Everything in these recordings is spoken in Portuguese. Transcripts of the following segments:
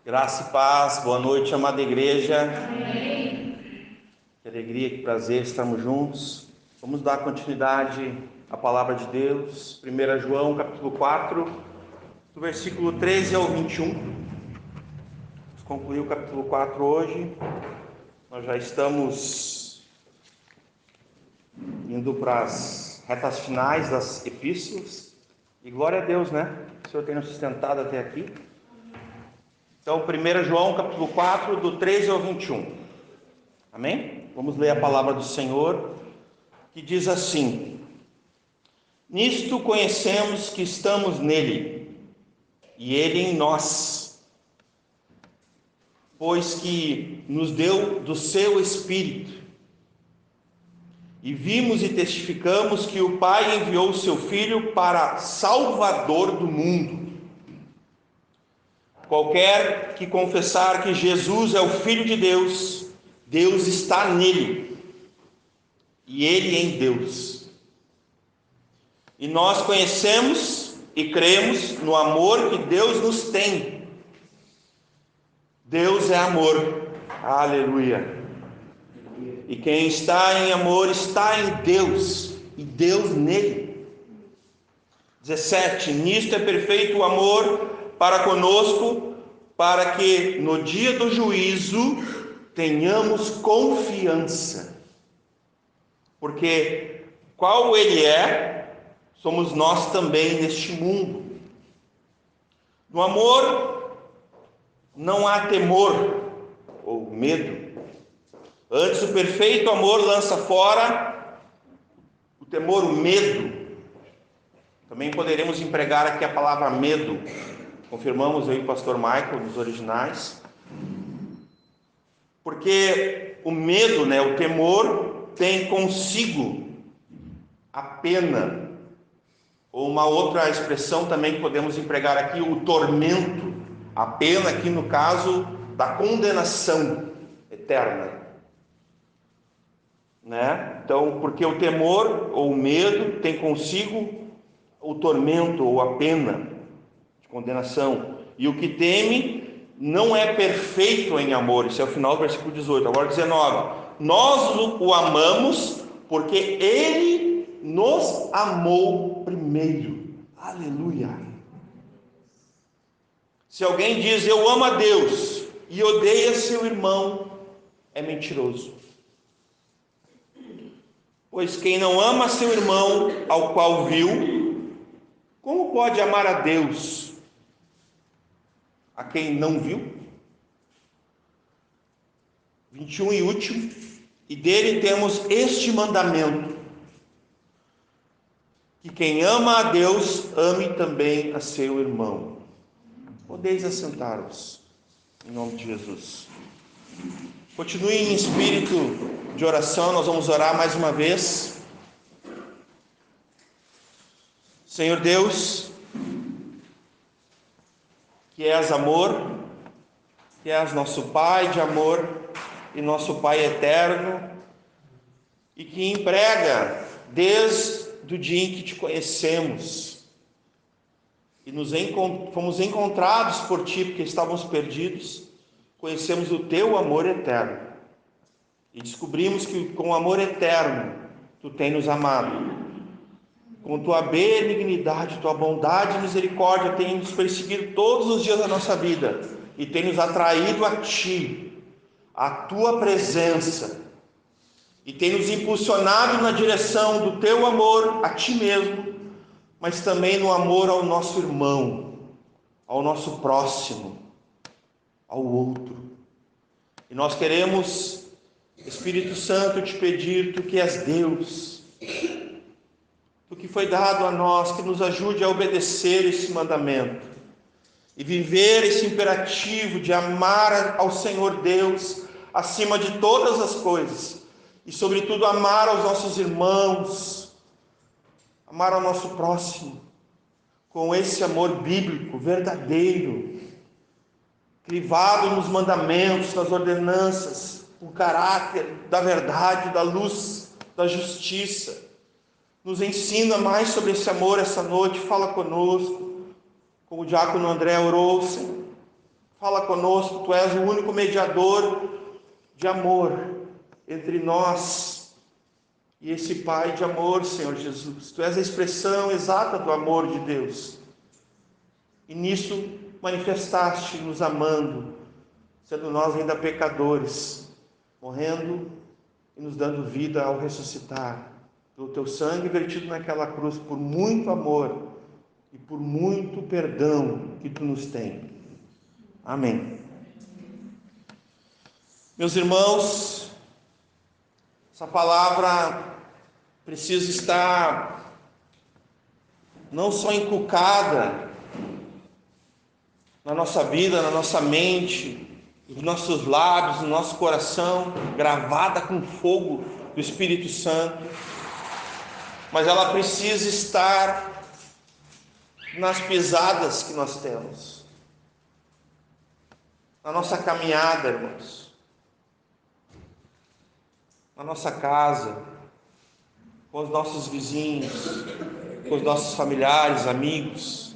Graça e paz, boa noite, amada igreja. Amém. Que alegria, que prazer estarmos juntos. Vamos dar continuidade à palavra de Deus. 1 João, capítulo 4, do versículo 13 ao 21. Vamos concluir o capítulo 4 hoje. Nós já estamos indo para as retas finais das epístolas. E glória a Deus, né? O Senhor tem nos sustentado até aqui. Então, 1 João, capítulo 4, do 13 ao 21. Amém? Vamos ler a palavra do Senhor, que diz assim: Nisto conhecemos que estamos nele, e ele em nós, pois que nos deu do seu Espírito. E vimos e testificamos que o Pai enviou o seu Filho para Salvador do mundo. Qualquer que confessar que Jesus é o Filho de Deus, Deus está nele, e ele em Deus. E nós conhecemos e cremos no amor que Deus nos tem. Deus é amor. Aleluia. E quem está em amor está em Deus, e Deus nele. 17. Nisto é perfeito o amor para conosco, para que no dia do juízo tenhamos confiança. Porque qual ele é, somos nós também neste mundo. No amor não há temor ou medo. Antes, o perfeito amor lança fora o temor, o medo. Também poderemos empregar aqui a palavra medo. Confirmamos aí o pastor Michael nos originais. Porque o medo, o temor, tem consigo a pena. Ou uma outra expressão também que podemos empregar aqui, o tormento. A pena aqui no caso da condenação eterna. Então, porque o temor ou o medo tem consigo o tormento ou a pena de condenação. E o que teme não é perfeito em amor. Isso é o final do versículo 18. Agora 19. Nós o amamos porque ele nos amou primeiro. Aleluia. Se alguém diz eu amo a Deus e odeia seu irmão, é mentiroso. Pois quem não ama seu irmão, ao qual viu, como pode amar a Deus, a quem não viu? 21 e último. E dele temos este mandamento, que quem ama a Deus, ame também a seu irmão. Podeis assentar-vos, em nome de Jesus. Continue em espírito de oração, nós vamos orar mais uma vez. Senhor Deus, que és amor, que és nosso Pai de amor e nosso Pai eterno, e que emprega desde o dia em que te conhecemos, e fomos encontrados por ti porque estávamos perdidos, conhecemos o teu amor eterno, e descobrimos que com amor eterno tu tens nos amado. Com tua benignidade, tua bondade e misericórdia tem nos perseguido todos os dias da nossa vida e tem nos atraído a ti, a tua presença, e tem nos impulsionado na direção do teu amor a ti mesmo, mas também no amor ao nosso irmão, ao nosso próximo, ao outro. E nós queremos, Espírito Santo, te pedir, tu que és Deus, o que foi dado a nós, que nos ajude a obedecer esse mandamento e viver esse imperativo de amar ao Senhor Deus acima de todas as coisas e sobretudo amar aos nossos irmãos, amar ao nosso próximo com esse amor bíblico verdadeiro, crivado nos mandamentos, nas ordenanças, o caráter da verdade, da luz, da justiça. Nos ensina mais sobre esse amor essa noite, fala conosco, como o diácono André orou, Senhor. Fala conosco, Tu és o único mediador de amor entre nós e esse Pai de amor, Senhor Jesus. Tu és a expressão exata do amor de Deus. E nisso manifestaste nos amando, sendo nós ainda pecadores, morrendo e nos dando vida ao ressuscitar, pelo Teu sangue vertido naquela cruz, por muito amor e por muito perdão que Tu nos tem. Amém. Meus irmãos, essa palavra precisa estar não só inculcada na nossa vida, na nossa mente, nos nossos lábios, no nosso coração, gravada com fogo do Espírito Santo, mas ela precisa estar nas pisadas que nós temos, na nossa caminhada, irmãos, na nossa casa, com os nossos vizinhos, com os nossos familiares, amigos,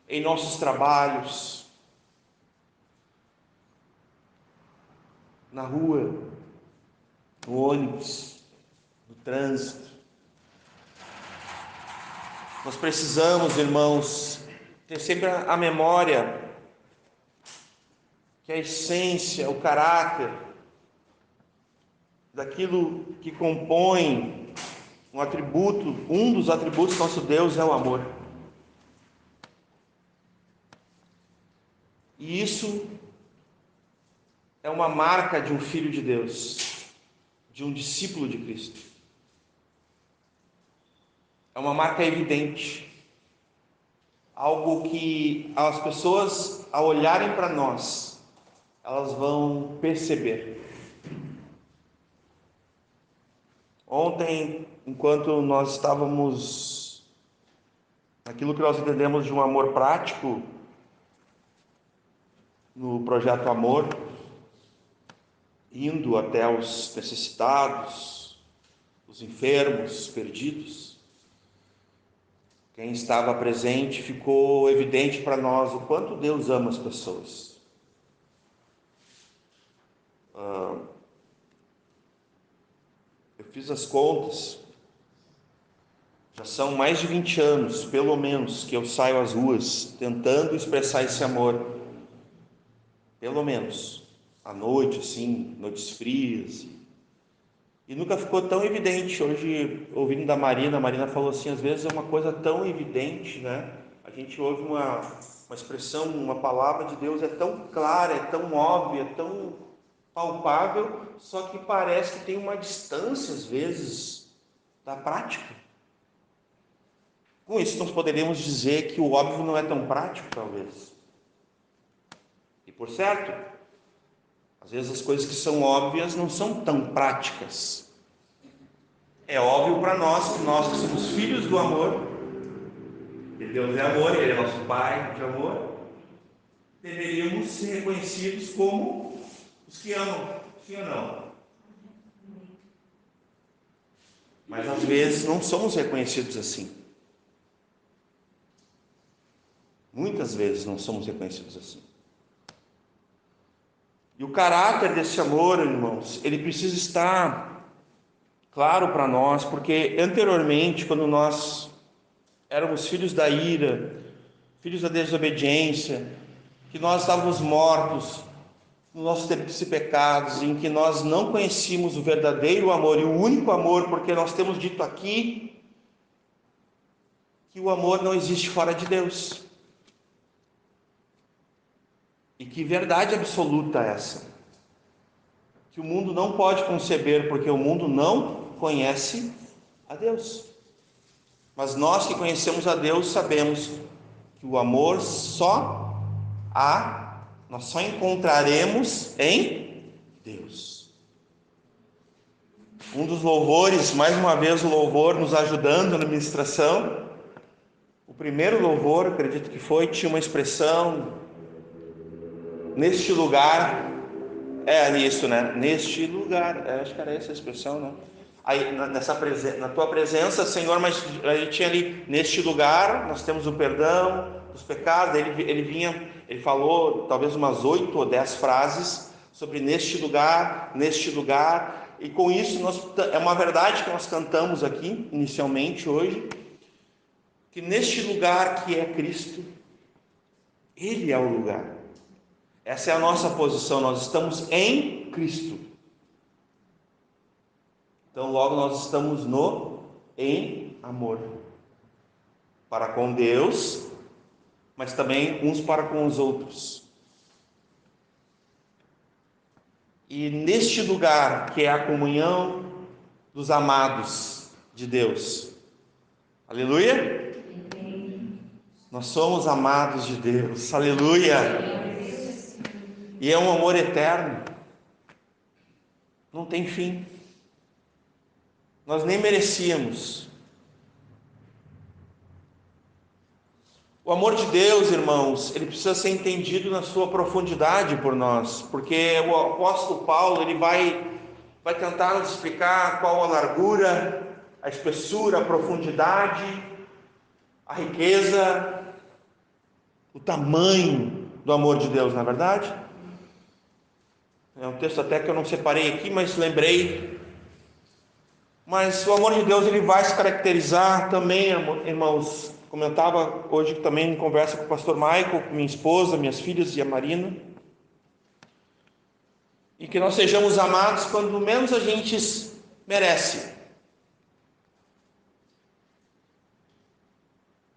em nossos trabalhos, na rua, no ônibus, no trânsito. Nós precisamos, irmãos, ter sempre a memória que a essência, o caráter daquilo que compõe um dos atributos do nosso Deus é o amor. E isso é uma marca de um filho de Deus, de um discípulo de Cristo. É uma marca evidente, algo que as pessoas, ao olharem para nós, elas vão perceber. Ontem, enquanto nós estávamos naquilo que nós entendemos de um amor prático, no projeto Amor, indo até os necessitados, os enfermos, os perdidos, quem estava presente, ficou evidente para nós o quanto Deus ama as pessoas. Eu fiz as contas, já são mais de 20 anos, pelo menos, que eu saio às ruas tentando expressar esse amor. Pelo menos, à noite, assim, noites frias. E nunca ficou tão evidente. Hoje, ouvindo da Marina, a Marina falou assim, às vezes é uma coisa tão evidente, né? A gente ouve uma expressão, uma palavra de Deus, é tão clara, é tão óbvia, é tão palpável, só que parece que tem uma distância, às vezes, da prática. Com isso, nós poderíamos dizer que o óbvio não é tão prático, talvez. E por certo, às vezes as coisas que são óbvias não são tão práticas. É óbvio para nós que somos filhos do amor, que Deus é amor, Ele é nosso Pai de amor, deveríamos ser reconhecidos como os que amam, sim ou não? Mas às vezes não somos reconhecidos assim. Muitas vezes não somos reconhecidos assim. E o caráter desse amor, irmãos, ele precisa estar claro para nós, porque anteriormente, quando nós éramos filhos da ira, filhos da desobediência, que nós estávamos mortos nos nossos delitos e pecados, em que nós não conhecíamos o verdadeiro amor e o único amor, porque nós temos dito aqui que o amor não existe fora de Deus. E que verdade absoluta essa, que o mundo não pode conceber, porque o mundo não conhece a Deus. Mas nós que conhecemos a Deus sabemos que o amor nós só encontraremos em Deus. Um dos louvores, mais uma vez o louvor nos ajudando na ministração, o primeiro louvor, acredito que foi, tinha uma expressão: neste lugar, é isso, né? Neste lugar, acho que era essa a expressão, não? aí, na tua presença, Senhor, mas ele tinha ali, neste lugar, nós temos o perdão dos pecados. Ele falou talvez umas 8 ou 10 frases sobre neste lugar, e com isso é uma verdade que nós cantamos aqui, inicialmente hoje, que neste lugar que é Cristo, Ele é o lugar. Essa é a nossa posição, nós estamos em Cristo. Então logo nós estamos em amor, para com Deus, mas também uns para com os outros. E neste lugar que é a comunhão dos amados de Deus, aleluia? Nós somos amados de Deus, aleluia! E é um amor eterno, não tem fim. Nós nem merecíamos. O amor de Deus, irmãos, ele precisa ser entendido na sua profundidade por nós, porque o apóstolo Paulo, ele vai tentar nos explicar qual a largura, a espessura, a profundidade, a riqueza, o tamanho do amor de Deus, não é verdade? É um texto até que eu não separei aqui, mas lembrei. Mas o amor de Deus, ele vai se caracterizar também, irmãos. Comentava hoje também em conversa com o pastor Michael, com minha esposa, minhas filhas e a Marina. E que nós sejamos amados quando menos a gente merece.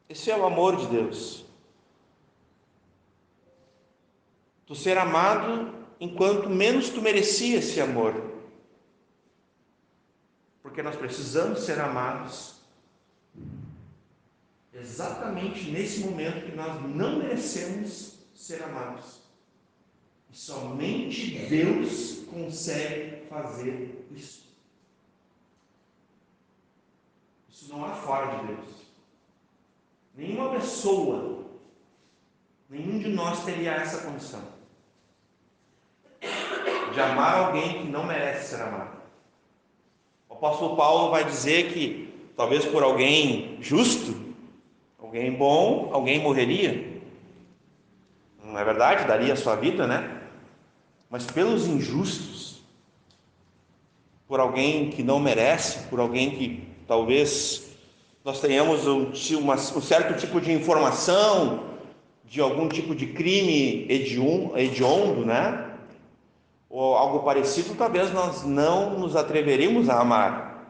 Esse é o amor de Deus. Tu ser amado enquanto menos tu merecia esse amor. Porque nós precisamos ser amados exatamente nesse momento que nós não merecemos ser amados. E somente Deus consegue fazer isso. Isso não há fora de Deus. Nenhuma pessoa, nenhum de nós teria essa condição de amar alguém que não merece ser amado. O apóstolo Paulo vai dizer que talvez por alguém justo, alguém bom, alguém morreria. Não é verdade? Daria a sua vida, né? Mas pelos injustos, por alguém que não merece, por alguém que talvez nós tenhamos um certo tipo de informação de algum tipo de crime hediondo, né? Ou algo parecido, talvez nós não nos atreveríamos a amar.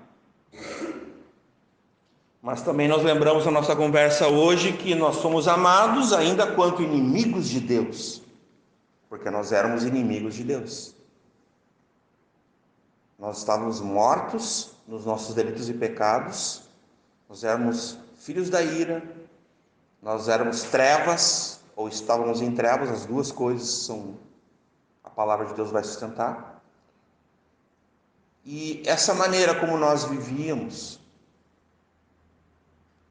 Mas também nós lembramos na nossa conversa hoje que nós somos amados ainda quanto inimigos de Deus, porque nós éramos inimigos de Deus. Nós estávamos mortos nos nossos delitos e pecados, nós éramos filhos da ira, nós éramos trevas, ou estávamos em trevas, as duas coisas são, a palavra de Deus vai sustentar. E essa maneira como nós vivíamos,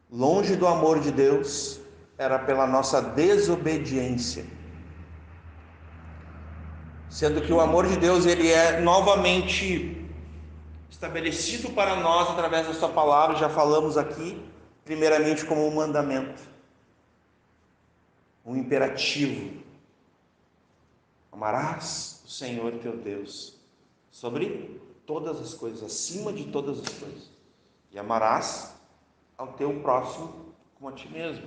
longe do amor de Deus, era pela nossa desobediência. Sendo que o amor de Deus, ele é novamente estabelecido para nós através da sua palavra. Já falamos aqui, primeiramente como um mandamento, um imperativo. Amarás o Senhor teu Deus sobre todas as coisas, acima de todas as coisas, e amarás ao teu próximo como a ti mesmo.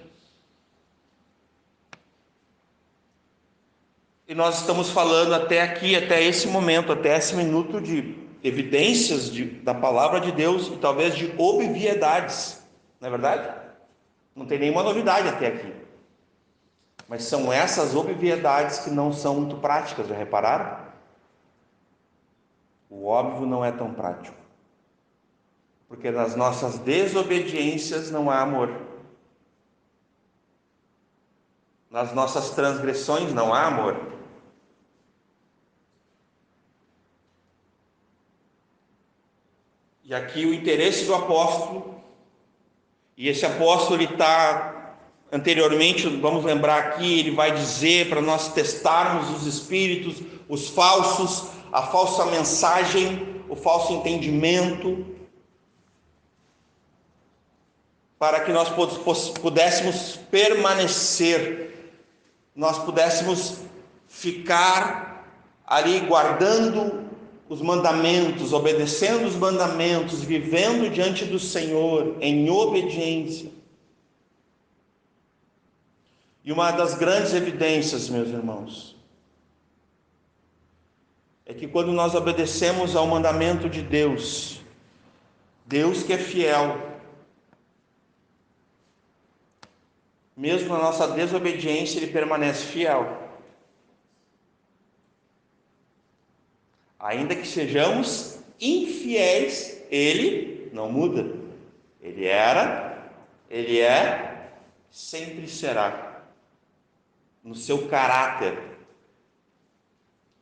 E nós estamos falando até aqui, até esse momento, até esse minuto, de evidências da palavra de Deus e talvez de obviedades, não é verdade? Não tem nenhuma novidade até aqui, mas são essas obviedades que não são muito práticas, já repararam? O óbvio não é tão prático, porque nas nossas desobediências não há amor, nas nossas transgressões não há amor. E aqui o interesse do apóstolo, e esse apóstolo ele está anteriormente, vamos lembrar aqui, ele vai dizer para nós testarmos os espíritos, os falsos, a falsa mensagem, o falso entendimento, para que nós pudéssemos permanecer, nós pudéssemos ficar ali guardando os mandamentos, obedecendo os mandamentos, vivendo diante do Senhor em obediência. E uma das grandes evidências, meus irmãos, é que quando nós obedecemos ao mandamento de Deus, Deus que é fiel, mesmo na nossa desobediência, Ele permanece fiel. Ainda que sejamos infiéis, Ele não muda. Ele era, Ele é, sempre será. No seu caráter.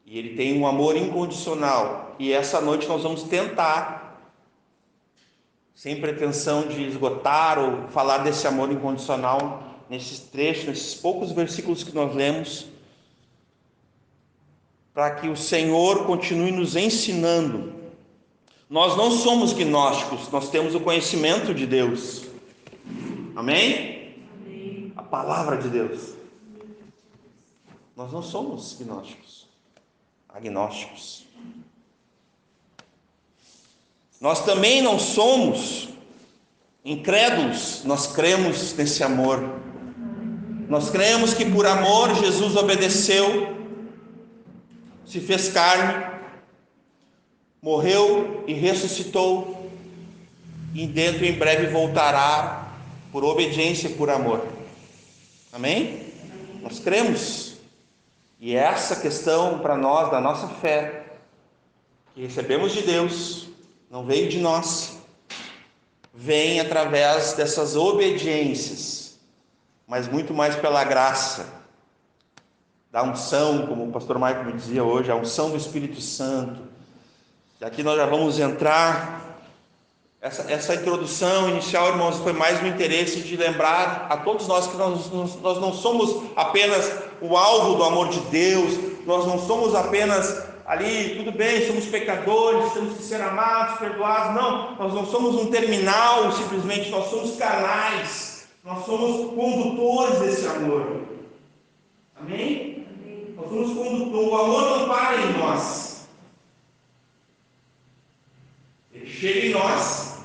E Ele tem um amor incondicional. E essa noite nós vamos tentar, sem pretensão de esgotar ou falar desse amor incondicional, nesses trechos, nesses poucos versículos que nós lemos, para que o Senhor continue nos ensinando. Nós não somos gnósticos, nós temos o conhecimento de Deus. Amém? Amém. A palavra de Deus. Nós não somos gnósticos, agnósticos. Nós também não somos incrédulos, nós cremos nesse amor. Nós cremos que por amor Jesus obedeceu, se fez carne, morreu e ressuscitou, e dentro em breve voltará por obediência e por amor. Amém? Nós cremos. E essa questão para nós, da nossa fé, que recebemos de Deus, não veio de nós, vem através dessas obediências, mas muito mais pela graça, da unção, como o pastor Michael me dizia hoje, a unção do Espírito Santo. E aqui nós já vamos entrar. Essa introdução inicial, irmãos, foi mais no interesse de lembrar a todos nós que nós não somos apenas o alvo do amor de Deus, nós não somos apenas ali, tudo bem, somos pecadores, temos que ser amados, perdoados. Não, nós não somos um terminal, simplesmente, nós somos canais, nós somos condutores desse amor. Amém? Amém. Nós somos condutores, o amor não para em nós, ele chega em nós,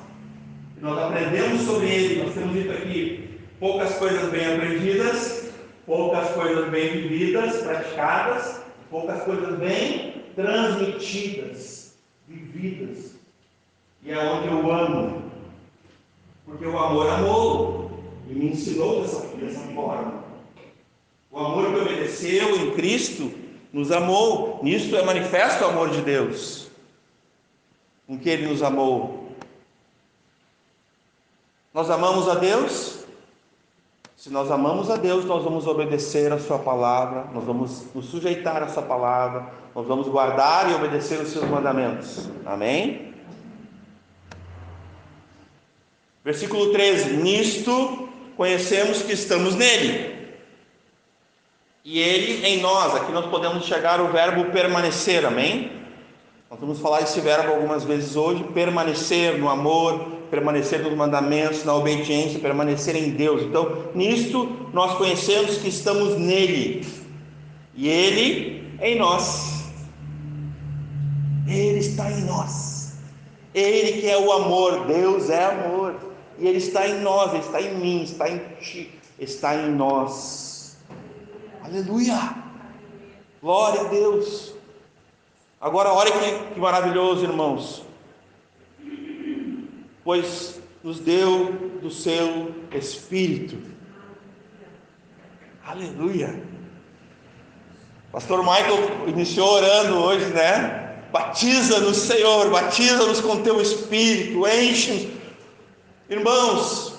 e nós aprendemos sobre ele. Nós temos dito aqui poucas coisas bem aprendidas, poucas coisas bem vividas, praticadas, poucas coisas bem transmitidas, vividas. E é onde eu amo, porque o amor amou e me ensinou dessa forma. O amor que obedeceu em Cristo nos amou. Nisto é manifesto o amor de Deus, com que Ele nos amou. Nós amamos a Deus. Se nós amamos a Deus, nós vamos obedecer a sua palavra, nós vamos nos sujeitar a sua palavra, nós vamos guardar e obedecer os seus mandamentos. Amém? Versículo 13: nisto conhecemos que estamos nele, e ele em nós. Aqui nós podemos chegar ao verbo permanecer. Amém? Nós vamos falar esse verbo algumas vezes hoje: permanecer no amor, permanecer nos mandamentos, na obediência, permanecer em Deus. Então, nisto nós conhecemos que estamos nele, e ele em nós. Ele está em nós. Ele que é o amor. Deus é amor, e Ele está em nós, Ele está em mim, está em ti, está em nós. Aleluia! Glória a Deus! Agora olha que maravilhoso, irmãos. Pois nos deu do seu Espírito. Aleluia! Pastor Michael iniciou orando hoje, né? Batiza-nos, Senhor, batiza-nos com teu Espírito, enche-nos. Irmãos,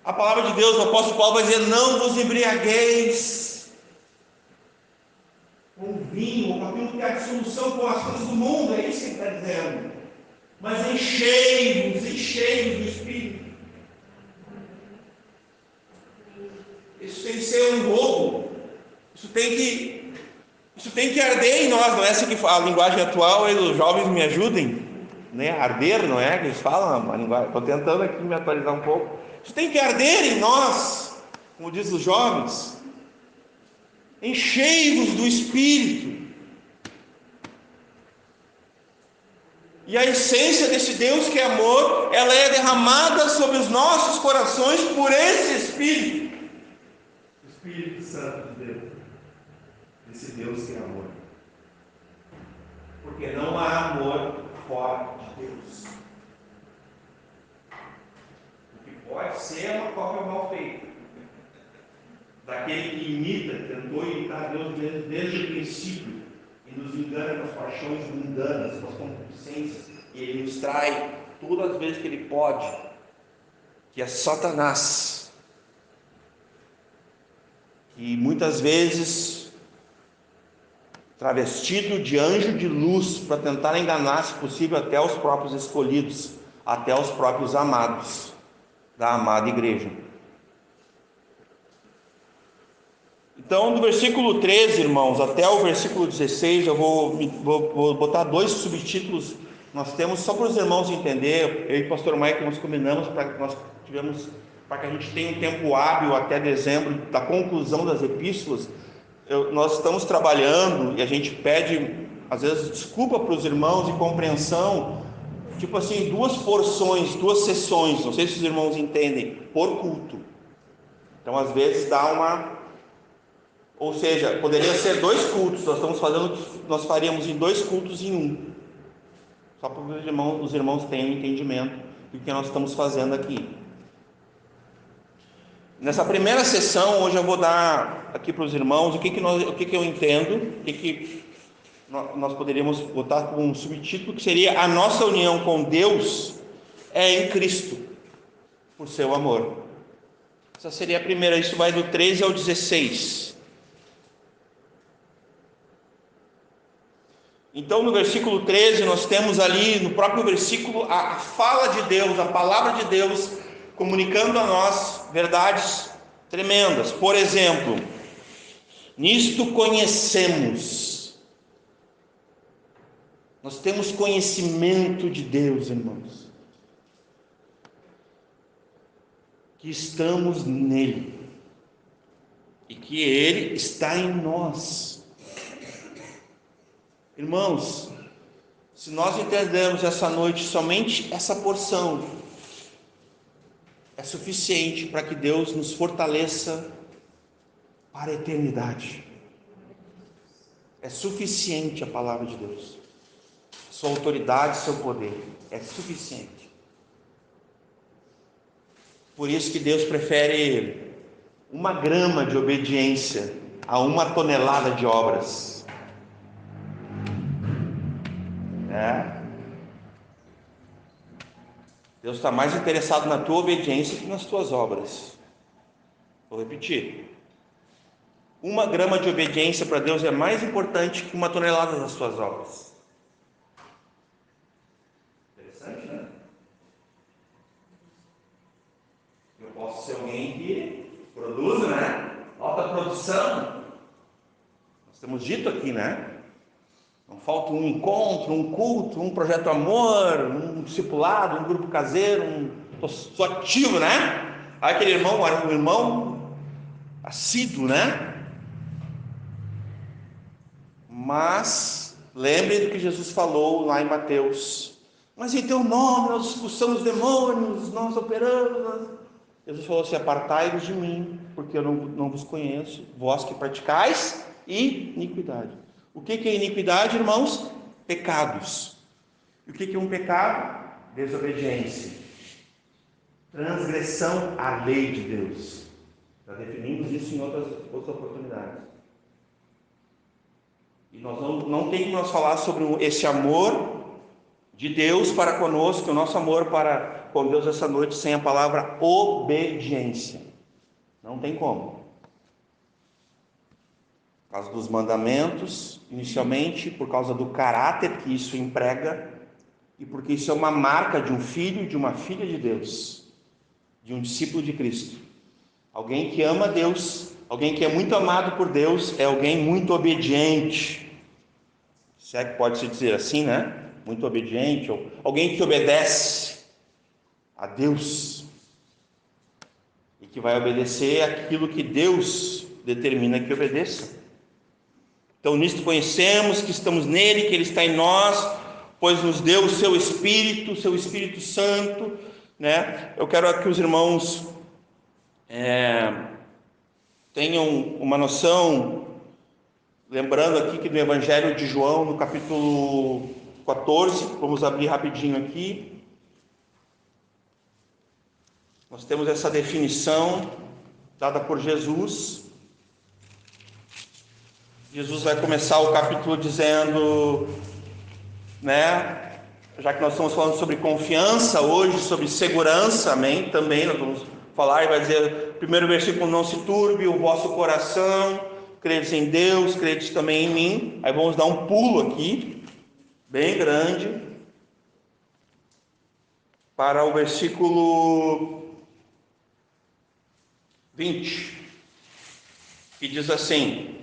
a palavra de Deus, o apóstolo Paulo vai dizer: não vos embriagueis com vinho, ou com aquilo que é a dissolução, com as coisas do mundo. É isso que ele está dizendo. Mas enchei-vos do Espírito. Isso tem que ser um rogo. Isso tem que arder em nós. Não é assim que a linguagem atual, os jovens me ajudem, né? Arder, não é? Que eles falam uma linguagem. Estou tentando aqui me atualizar um pouco. Isso tem que arder em nós, como diz os jovens. Enchei-vos do Espírito. E a essência desse Deus que é amor, ela é derramada sobre os nossos corações por esse Espírito. O Espírito Santo de Deus. Esse Deus que é amor. Porque não há amor fora de Deus. O que pode ser é uma cópia mal feita daquele que imita, tentou imitar Deus desde o princípio e nos engana com as paixões mundanas, com as concupiscências, e ele nos trai todas as vezes que ele pode, que é Satanás, que muitas vezes travestido de anjo de luz para tentar enganar, se possível, até os próprios escolhidos, até os próprios amados da amada igreja. Então, do versículo 13, irmãos, até o versículo 16, eu vou botar 2 subtítulos. Nós temos, só para os irmãos entenderem, eu e o pastor Michael nós combinamos para que a gente tenha um tempo hábil até dezembro da conclusão das epístolas. Nós estamos trabalhando e a gente pede, às vezes, desculpa para os irmãos e compreensão, tipo assim, 2 porções, 2 sessões, não sei se os irmãos entendem, por culto. Então, às vezes, ou seja, poderia ser 2 cultos, nós faríamos em 2 cultos em um, só para que os irmãos tenham entendimento do que nós estamos fazendo aqui. Nessa primeira sessão, hoje eu vou dar aqui para os irmãos o que eu entendo, o que nós poderíamos botar como um subtítulo, que seria: a nossa união com Deus é em Cristo, por seu amor. Essa seria a primeira, isso vai do 13 ao 16. Então, no versículo 13, nós temos ali, no próprio versículo, a fala de Deus, a palavra de Deus, comunicando a nós verdades tremendas. Por exemplo, nisto conhecemos. Nós temos conhecimento de Deus, irmãos, que estamos nele e que ele está em nós. Irmãos, se nós entendermos essa noite somente essa porção, é suficiente para que Deus nos fortaleça para a eternidade. É suficiente a palavra de Deus, sua autoridade, seu poder, é suficiente. Por isso que Deus prefere 1 grama de obediência a 1 tonelada de obras. Deus está mais interessado na tua obediência que nas tuas obras. Vou repetir: 1 grama de obediência para Deus é mais importante que 1 tonelada das tuas obras. Interessante, né? Eu posso ser alguém que produza, né? Alta produção. Nós temos dito aqui, né? Não falta um encontro, um culto, um projeto amor, um discipulado, um grupo caseiro, sou ativo, né? Aí aquele irmão era um irmão assíduo, né? Mas lembre do que Jesus falou lá em Mateus: mas em teu nome nós expulsamos demônios, nós operamos. Jesus falou assim: apartai-vos de mim, porque eu não vos conheço, vós que praticais iniquidade. O que é iniquidade, irmãos? Pecados. E o que é um pecado? Desobediência, transgressão à lei de Deus. Já definimos isso em outras oportunidades. E nós não tem como nós falar sobre esse amor de Deus para conosco, o nosso amor para com Deus essa noite, sem a palavra obediência. Não tem como. Por causa dos mandamentos, inicialmente, por causa do caráter que isso emprega, e porque isso é uma marca de um filho e de uma filha de Deus, de um discípulo de Cristo. Alguém que ama Deus, alguém que é muito amado por Deus, é alguém muito obediente. Se é que pode se dizer assim, né? Muito obediente, ou alguém que obedece a Deus. que vai obedecer aquilo que Deus determina que obedeça. Então, nisto conhecemos que estamos nele, que ele está em nós, pois nos deu o seu Espírito Santo, né? Eu quero que os irmãos tenham uma noção, lembrando aqui que no Evangelho de João, no capítulo 14, vamos abrir rapidinho aqui, nós temos essa definição dada por Jesus. Jesus vai começar o capítulo dizendo, né, já que nós estamos falando sobre confiança hoje, sobre segurança, amém, também nós vamos falar, e vai dizer, primeiro versículo, não se turbe o vosso coração, credes em Deus, credes também em mim. Aí vamos dar um pulo aqui, bem grande, para o versículo 20, que diz assim,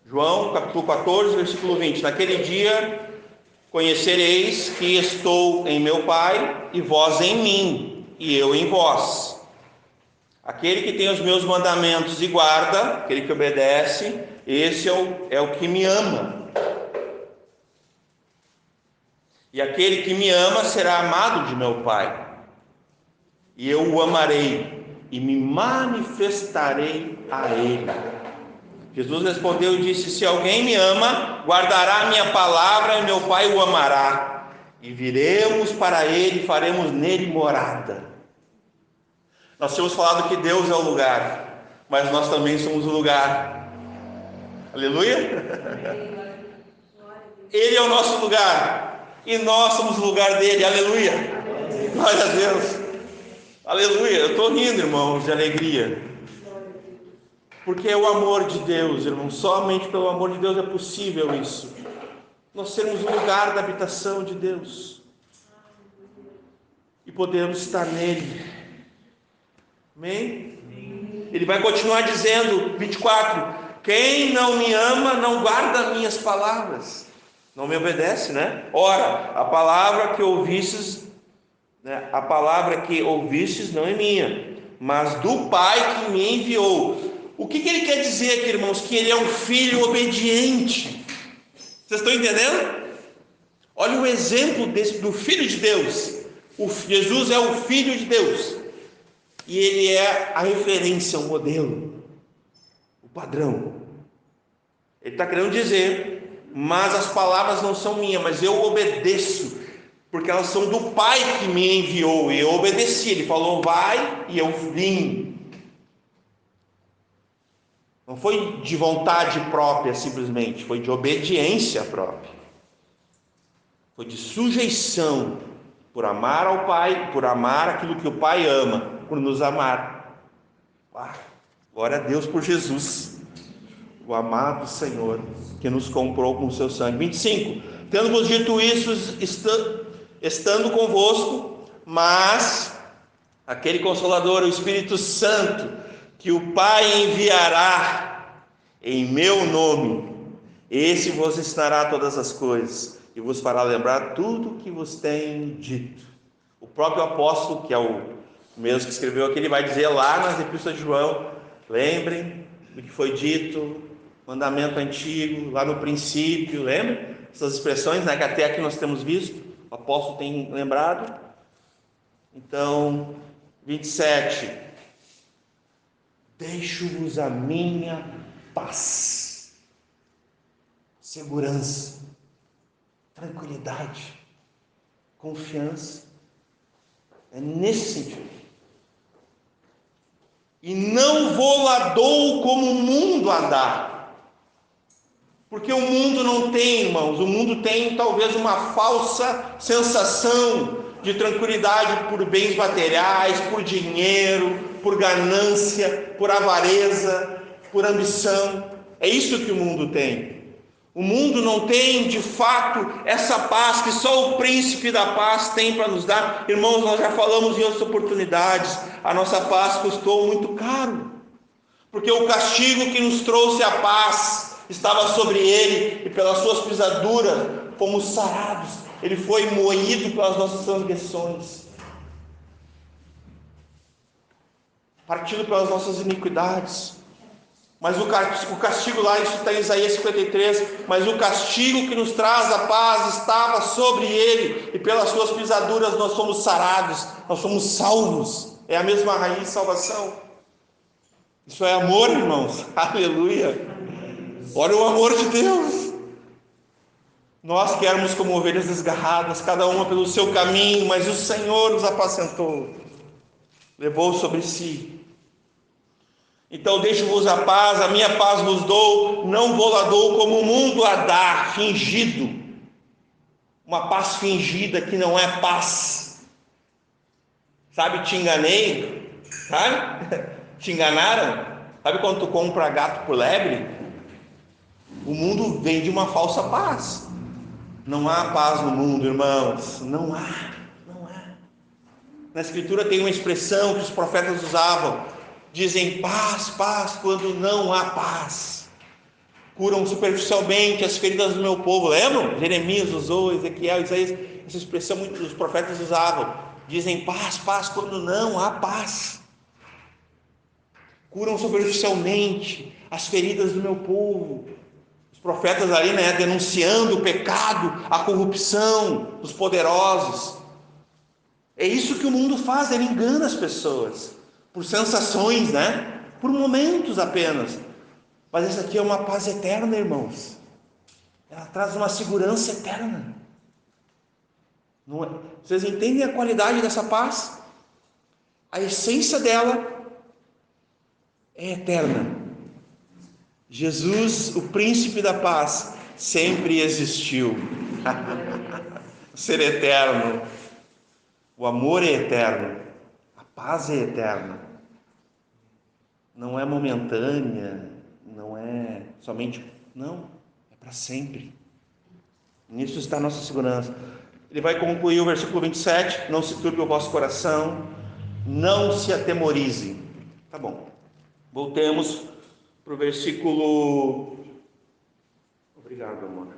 João capítulo 14, versículo 20, naquele dia conhecereis que estou em meu Pai, e vós em mim, e eu em vós. Aquele que tem os meus mandamentos e guarda, aquele que obedece, esse é o que me ama. E aquele que me ama será amado de meu Pai, e eu o amarei, e me manifestarei a ele. Jesus respondeu e disse, se alguém me ama, guardará a minha palavra, e meu Pai o amará, e viremos para ele, e faremos nele morada. Nós tínhamos falado que Deus é o lugar, mas nós também somos o lugar. Aleluia? Ele é o nosso lugar, e nós somos o lugar dele. Aleluia? Glória a Deus. Aleluia. Eu estou rindo, irmãos, de alegria, porque é o amor de Deus, irmãos. Somente pelo amor de Deus é possível isso, nós sermos o lugar da habitação de Deus e podemos estar nele. Amém? Ele vai continuar dizendo, 24, quem não me ama não guarda minhas palavras, não me obedece, né? Ora, a palavra que ouvistes, né? A palavra que ouvistes não é minha, mas do Pai que me enviou. O que ele quer dizer aqui, irmãos? Que ele é um filho obediente. Vocês estão entendendo? Olha o exemplo do Filho de Deus. Jesus é o Filho de Deus, e ele é a referência, o modelo, o padrão. Ele está querendo dizer, mas as palavras não são minhas, mas eu obedeço, porque elas são do Pai que me enviou, e eu obedeci. Ele falou vai, e eu vim. Não foi de vontade própria simplesmente, foi de obediência própria, foi de sujeição, por amar ao Pai, por amar aquilo que o Pai ama, por nos amar. Glória a Deus por Jesus, o amado Senhor, que nos comprou com o seu sangue. 25, tendo-vos dito isso, estando convosco, mas aquele Consolador, o Espírito Santo, que o Pai enviará em meu nome, esse vos ensinará todas as coisas, e vos fará lembrar tudo o que vos tenho dito. O próprio apóstolo, que é o mesmo que escreveu aqui, ele vai dizer lá nas epístolas de João, lembrem do que foi dito, mandamento antigo, lá no princípio, lembra? Essas expressões, né, que até aqui nós temos visto, o apóstolo tem lembrado. Então, 27, deixo-vos a minha paz, segurança, tranquilidade, confiança, é nesse sentido. E não vou lá dou como o mundo a dar, porque o mundo não tem, irmãos, o mundo tem talvez uma falsa sensação de tranquilidade por bens materiais, por dinheiro, por ganância, por avareza, por ambição. É isso que o mundo tem. O mundo não tem, de fato, essa paz que só o príncipe da paz tem para nos dar. Irmãos, nós já falamos em outras oportunidades, a nossa paz custou muito caro, porque o castigo que nos trouxe a paz estava sobre ele, e pelas suas pisaduras fomos sarados. Ele foi moído pelas nossas transgressões. partindo pelas nossas iniquidades. Mas o castigo lá, isso está em Isaías 53, mas o castigo que nos traz a paz estava sobre ele, e pelas suas pisaduras nós somos sarados, nós somos salvos. É a mesma raiz de salvação. Isso é amor, irmãos. Aleluia. Olha o amor de Deus. Nós que éramos como ovelhas desgarradas, cada uma pelo seu caminho, mas o Senhor nos apacentou, levou sobre si. Então deixo-vos a paz, a minha paz vos dou, não vou lá dou como o mundo a dá, fingido. Uma paz fingida que não é paz. Sabe, te enganei, sabe? Te enganaram. Sabe quando tu compra gato por lebre? O mundo vende uma falsa paz. Não há paz no mundo, irmãos. Não há. Na Escritura tem uma expressão que os profetas usavam. Dizem paz, paz, quando não há paz. Curam superficialmente as feridas do meu povo. Lembram? Jeremias usou, Ezequiel, Isaías. Essa expressão muitos dos profetas usavam. Dizem paz, paz, quando não há paz. Curam superficialmente as feridas do meu povo. Os profetas ali, denunciando o pecado, a corrupção dos poderosos. É isso que o mundo faz, ele engana as pessoas. Por sensações, por momentos apenas. Mas essa aqui é uma paz eterna, irmãos. Ela traz uma segurança eterna. Não é? Vocês entendem a qualidade dessa paz? A essência dela é eterna. Jesus, o príncipe da paz, sempre existiu. Ser eterno. O amor é eterno. A paz é eterna. Não é momentânea, não é somente, não, é para sempre. Nisso está a nossa segurança. Ele vai concluir o versículo 27, não se turbe o vosso coração, não se atemorize. Tá bom, voltemos para o versículo, obrigado amor,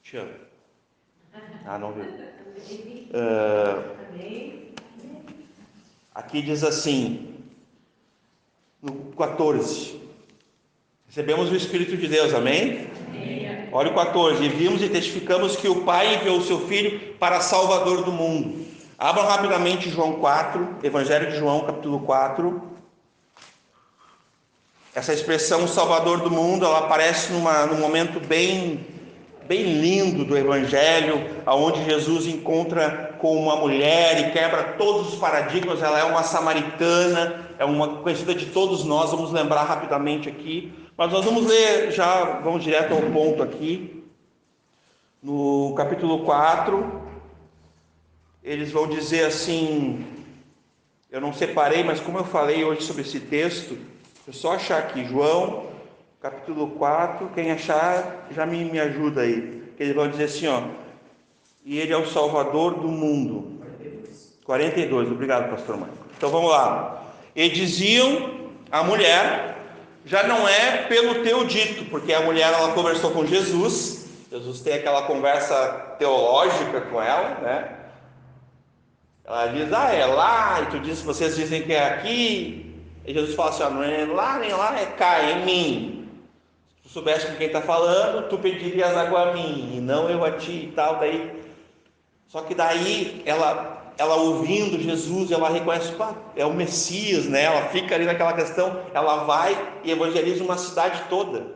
te amo. Não viu? Aqui diz assim, no 14, recebemos o Espírito de Deus, amém? Amém. Olha o 14, e vimos e testificamos que o Pai enviou o seu Filho para Salvador do mundo. Abram rapidamente João 4, Evangelho de João, capítulo 4. Essa expressão Salvador do mundo, ela aparece num momento bem lindo do Evangelho, onde Jesus encontra com uma mulher e quebra todos os paradigmas. Ela é uma samaritana, é uma conhecida de todos nós, vamos lembrar rapidamente aqui, mas nós vamos ler, já vamos direto ao ponto aqui, no capítulo 4, eles vão dizer assim, eu não separei, mas como eu falei hoje sobre esse texto, é só achar aqui, João, capítulo 4, quem achar, já me ajuda aí, eles vão dizer assim, e ele é o Salvador do mundo. 42, obrigado pastor Marco. Então vamos lá. E diziam a mulher, já não é pelo teu dito, porque a mulher ela conversou com Jesus tem aquela conversa teológica com ela, ela diz, é lá, e tu diz, vocês dizem que é aqui, e Jesus fala assim, não é lá nem lá, é cá, é em mim. Se tu soubesse com quem está falando, tu pedirias água a mim, e não eu a ti e tal, só que daí ela ouvindo Jesus, ela reconhece, é o Messias, ela fica ali naquela questão, ela vai e evangeliza uma cidade toda,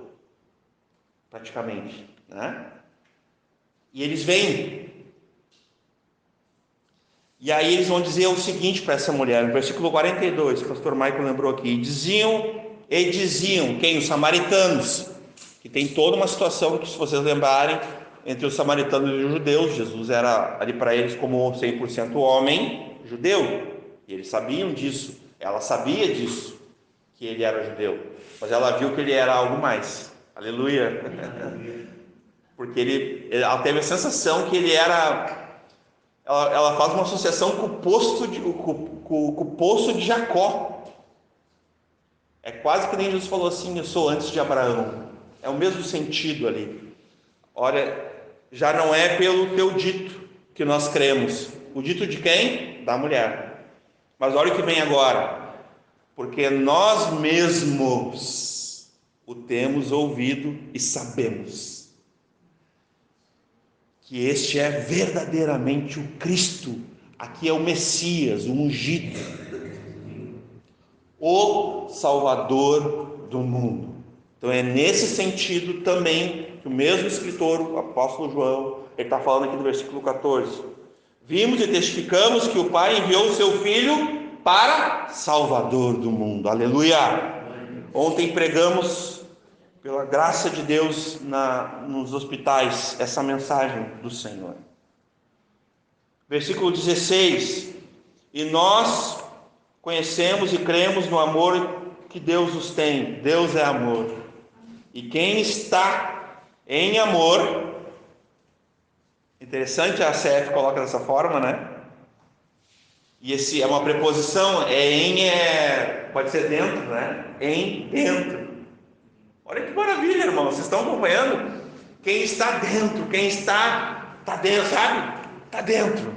praticamente, e eles vêm, e aí eles vão dizer o seguinte para essa mulher, no versículo 42, o pastor Michael lembrou aqui, diziam, quem? Os samaritanos, que tem toda uma situação que, se vocês lembrarem, entre os samaritanos e os judeus, Jesus era ali para eles como 100% homem judeu, e eles sabiam disso, ela sabia disso, que ele era judeu, mas ela viu que ele era algo mais, aleluia, porque ela teve a sensação que ele era, ela faz uma associação com o poço de Jacó, é quase que nem Jesus falou assim, eu sou antes de Abraão, é o mesmo sentido ali. Olha, já não é pelo teu dito que nós cremos. O dito de quem? Da mulher. Mas olha o que vem agora. porque nós mesmos o temos ouvido e sabemos que este é verdadeiramente o Cristo, aqui é o Messias, o ungido, o Salvador do mundo. Então é nesse sentido também que o mesmo escritor, o apóstolo João, ele está falando aqui no versículo 14. Vimos e testificamos que o Pai enviou o seu Filho para Salvador do mundo. Aleluia! Ontem pregamos, pela graça de Deus, nos hospitais, essa mensagem do Senhor. Versículo 16. E nós conhecemos e cremos no amor que Deus nos tem. Deus é amor. E quem está em amor, interessante a CF coloca dessa forma, né? E esse é uma preposição, pode ser dentro, né? Em dentro. Olha que maravilha, irmão, vocês estão acompanhando? Quem está dentro, está dentro, sabe? Está dentro.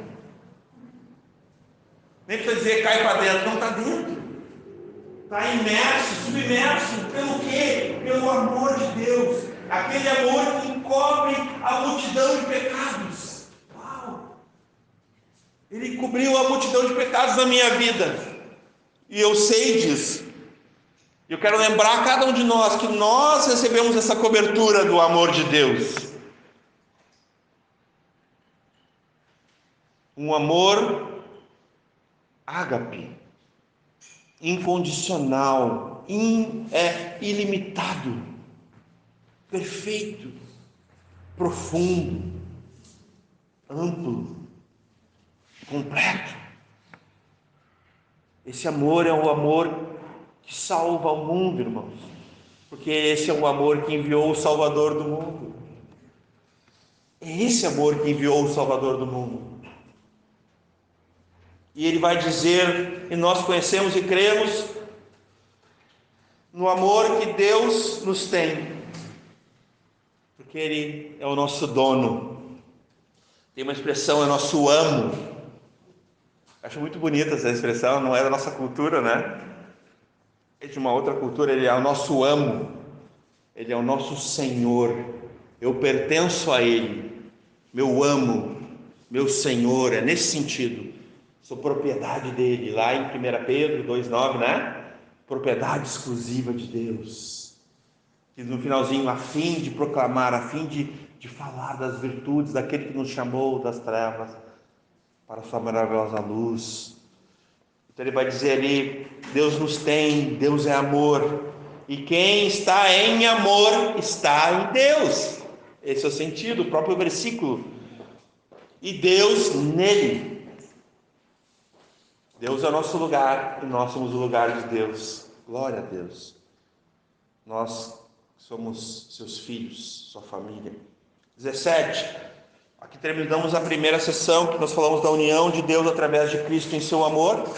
Nem precisa dizer cai para dentro, não, está dentro. Está imerso, submerso, pelo quê? Pelo amor de Deus. Aquele amor que encobre a multidão de pecados. Uau! Ele cobriu a multidão de pecados na minha vida. E eu sei disso. Eu quero lembrar a cada um de nós que nós recebemos essa cobertura do amor de Deus. Um amor ágape, incondicional, ilimitado, perfeito, profundo, amplo, completo. Esse amor é o amor que salva o mundo, irmãos, porque esse é o amor que enviou o Salvador do mundo. É esse amor que enviou o Salvador do mundo. E ele vai dizer, e nós conhecemos e cremos no amor que Deus nos tem, porque Ele é o nosso dono. Tem uma expressão, é nosso amo. Acho muito bonita essa expressão, não é da nossa cultura, né? É de uma outra cultura. Ele é o nosso amo, Ele é o nosso Senhor. Eu pertenço a Ele, meu amo, meu Senhor. É nesse sentido. Sou propriedade dele, lá em 1 Pedro 2,9, né? Propriedade exclusiva de Deus. E no finalzinho, a fim de proclamar, a fim de falar das virtudes daquele que nos chamou das trevas para a sua maravilhosa luz. Então ele vai dizer ali, Deus nos tem, Deus é amor. E quem está em amor está em Deus. Esse é o sentido, o próprio versículo. E Deus nele. Deus é o nosso lugar e nós somos o lugar de Deus. Glória a Deus. Nós somos seus filhos, sua família. 17. Aqui terminamos a primeira sessão que nós falamos da união de Deus através de Cristo em seu amor.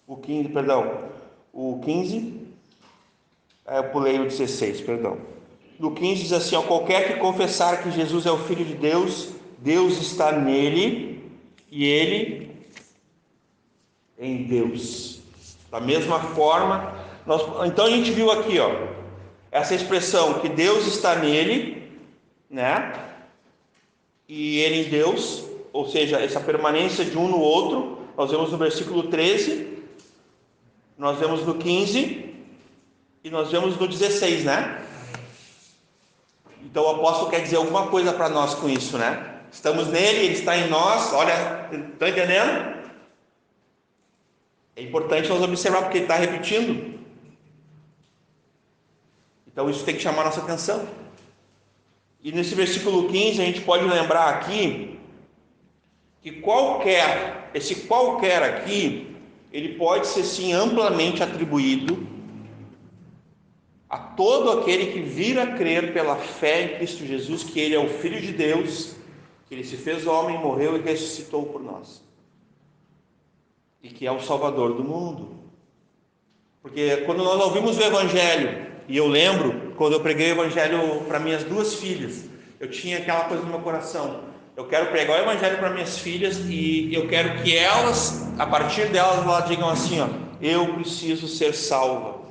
O 15, eu pulei o 16, perdão. No 15 diz assim, qualquer que confessar que Jesus é o Filho de Deus, Deus está nele e ele em Deus. Da mesma forma, então a gente viu aqui, essa expressão que Deus está nele, né? E ele em Deus, ou seja, essa permanência de um no outro, nós vemos no versículo 13, nós vemos no 15 e nós vemos no 16, né? Então o apóstolo quer dizer alguma coisa para nós com isso, né? Estamos nele, ele está em nós. Olha, estão entendendo? É importante nós observar, porque ele está repetindo. Então isso tem que chamar a nossa atenção. E nesse versículo 15 a gente pode lembrar aqui que esse qualquer aqui, ele pode ser sim amplamente atribuído a todo aquele que vir a crer pela fé em Cristo Jesus, que ele é o Filho de Deus, que ele se fez homem, morreu e ressuscitou por nós. E que é o Salvador do mundo. Porque quando nós ouvimos o Evangelho, e eu lembro, quando eu preguei o Evangelho para minhas duas filhas, eu tinha aquela coisa no meu coração, eu quero pregar o Evangelho para minhas filhas, e eu quero que elas, a partir delas, elas digam assim, eu preciso ser salva.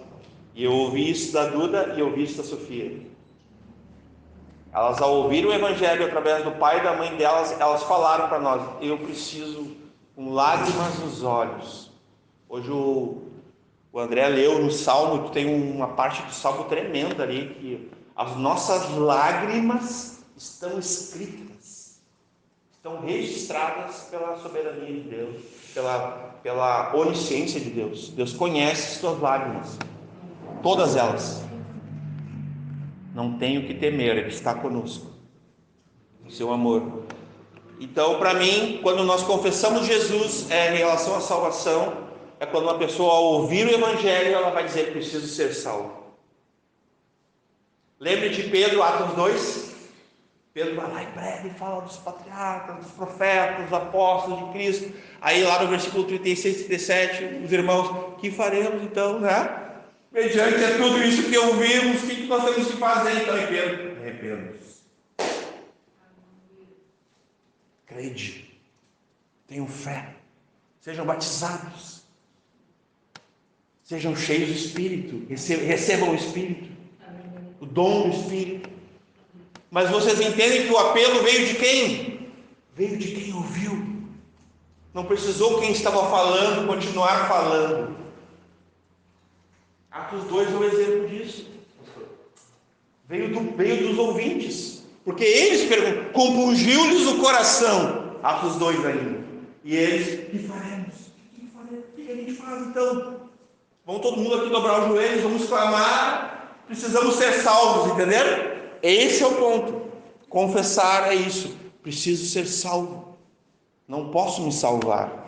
E eu ouvi isso da Duda e eu ouvi isso da Sofia. Elas, ao ouvir o Evangelho através do pai e da mãe delas, elas falaram para nós: eu preciso, com lágrimas nos olhos. Hoje o André leu no Salmo, tem uma parte do Salmo tremenda ali, que as nossas lágrimas estão escritas, estão registradas pela soberania de Deus, pela onisciência de Deus. Deus conhece as suas lágrimas, todas elas. Não tem o que temer, Ele está conosco, o seu amor. Então, para mim, quando nós confessamos Jesus em relação à salvação, é quando uma pessoa, ao ouvir o Evangelho, ela vai dizer: preciso ser salvo. Lembre de Pedro, Atos 2. Pedro vai lá e prega e fala dos patriarcas, dos profetas, dos apóstolos de Cristo. Aí lá no versículo 36 e 37, os irmãos: que faremos então, né? Mediante a tudo isso que ouvimos, o que nós temos que fazer então? E Pedro: arrependam-se. Crede, tenham fé, sejam batizados, sejam cheios do Espírito, recebam o Espírito, o dom do Espírito. Mas vocês entendem que o apelo veio de quem? Veio de quem ouviu. Não precisou quem estava falando continuar falando. Atos 2 é um exemplo disso. Veio dos ouvintes, porque eles perguntam, compungiu-lhes o coração. Atos 2 ainda. E eles: que faremos? O que a gente faz então? Vamos todo mundo aqui dobrar os joelhos, vamos clamar, precisamos ser salvos, entenderam? Esse é o ponto. Confessar é isso. Preciso ser salvo. Não posso me salvar.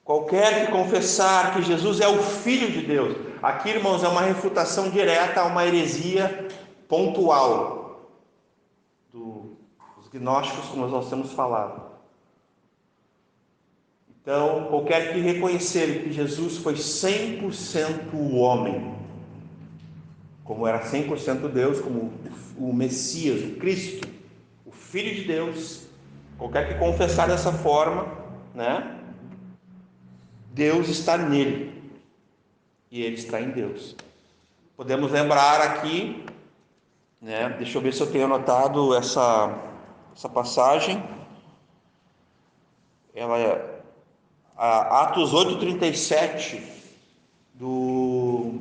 Qualquer que confessar que Jesus é o Filho de Deus. Aqui, irmãos, é uma refutação direta a uma heresia pontual dos gnósticos, como nós temos falado. Então, qualquer que reconhecer que Jesus foi 100% homem, como era 100% Deus, como o Messias, o Cristo, o Filho de Deus, qualquer que confessar dessa forma, né? Deus está nele e ele está em Deus. Podemos lembrar aqui, né? Deixa eu ver se eu tenho anotado essa passagem. Ela é Atos 8:37 do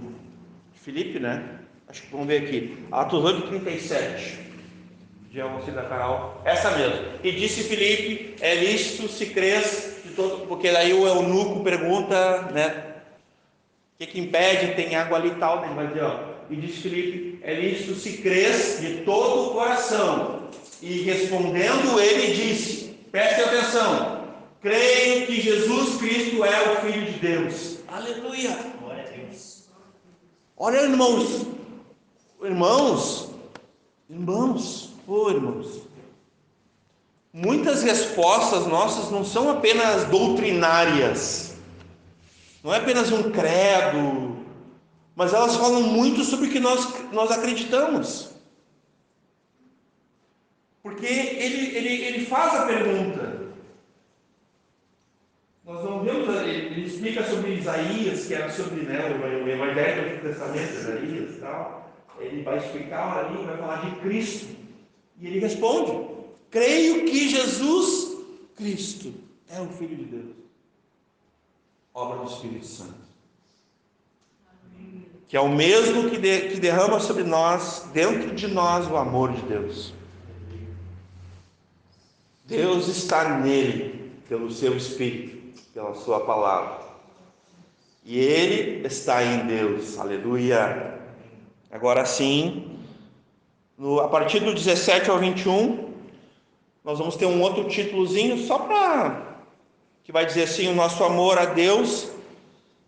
Filipe, né? Acho que vamos ver aqui. Atos 8:37 de Alcide da Carol. Essa mesmo. E disse Filipe: é lícito se crês de todo, porque daí o eunuco pergunta, né? O que impede? Tem água ali e tal. Ele vai dizer, ó. E disse Filipe: é lícito se crês de todo o coração. E respondendo ele disse: preste atenção, creio que Jesus Cristo é o Filho de Deus. Aleluia! Glória a Deus. Olha, irmãos, muitas respostas nossas não são apenas doutrinárias, não é apenas um credo, mas elas falam muito sobre o que nós acreditamos. Porque ele faz a pergunta. Nós não vemos, ele explica sobre Isaías, que era sobre, né, o Evangelho do Testamento, Isaías e tal. Ele vai explicar ali, vai falar de Cristo. E ele responde: creio que Jesus Cristo é o Filho de Deus. Obra do Espírito Santo. Que é o mesmo que derrama sobre nós, dentro de nós, o amor de Deus. Deus está nele, pelo seu Espírito, pela sua palavra. E ele está em Deus. Aleluia. Agora sim, a partir do 17 ao 21, nós vamos ter um outro títulozinho, só para que vai dizer assim: o nosso amor a Deus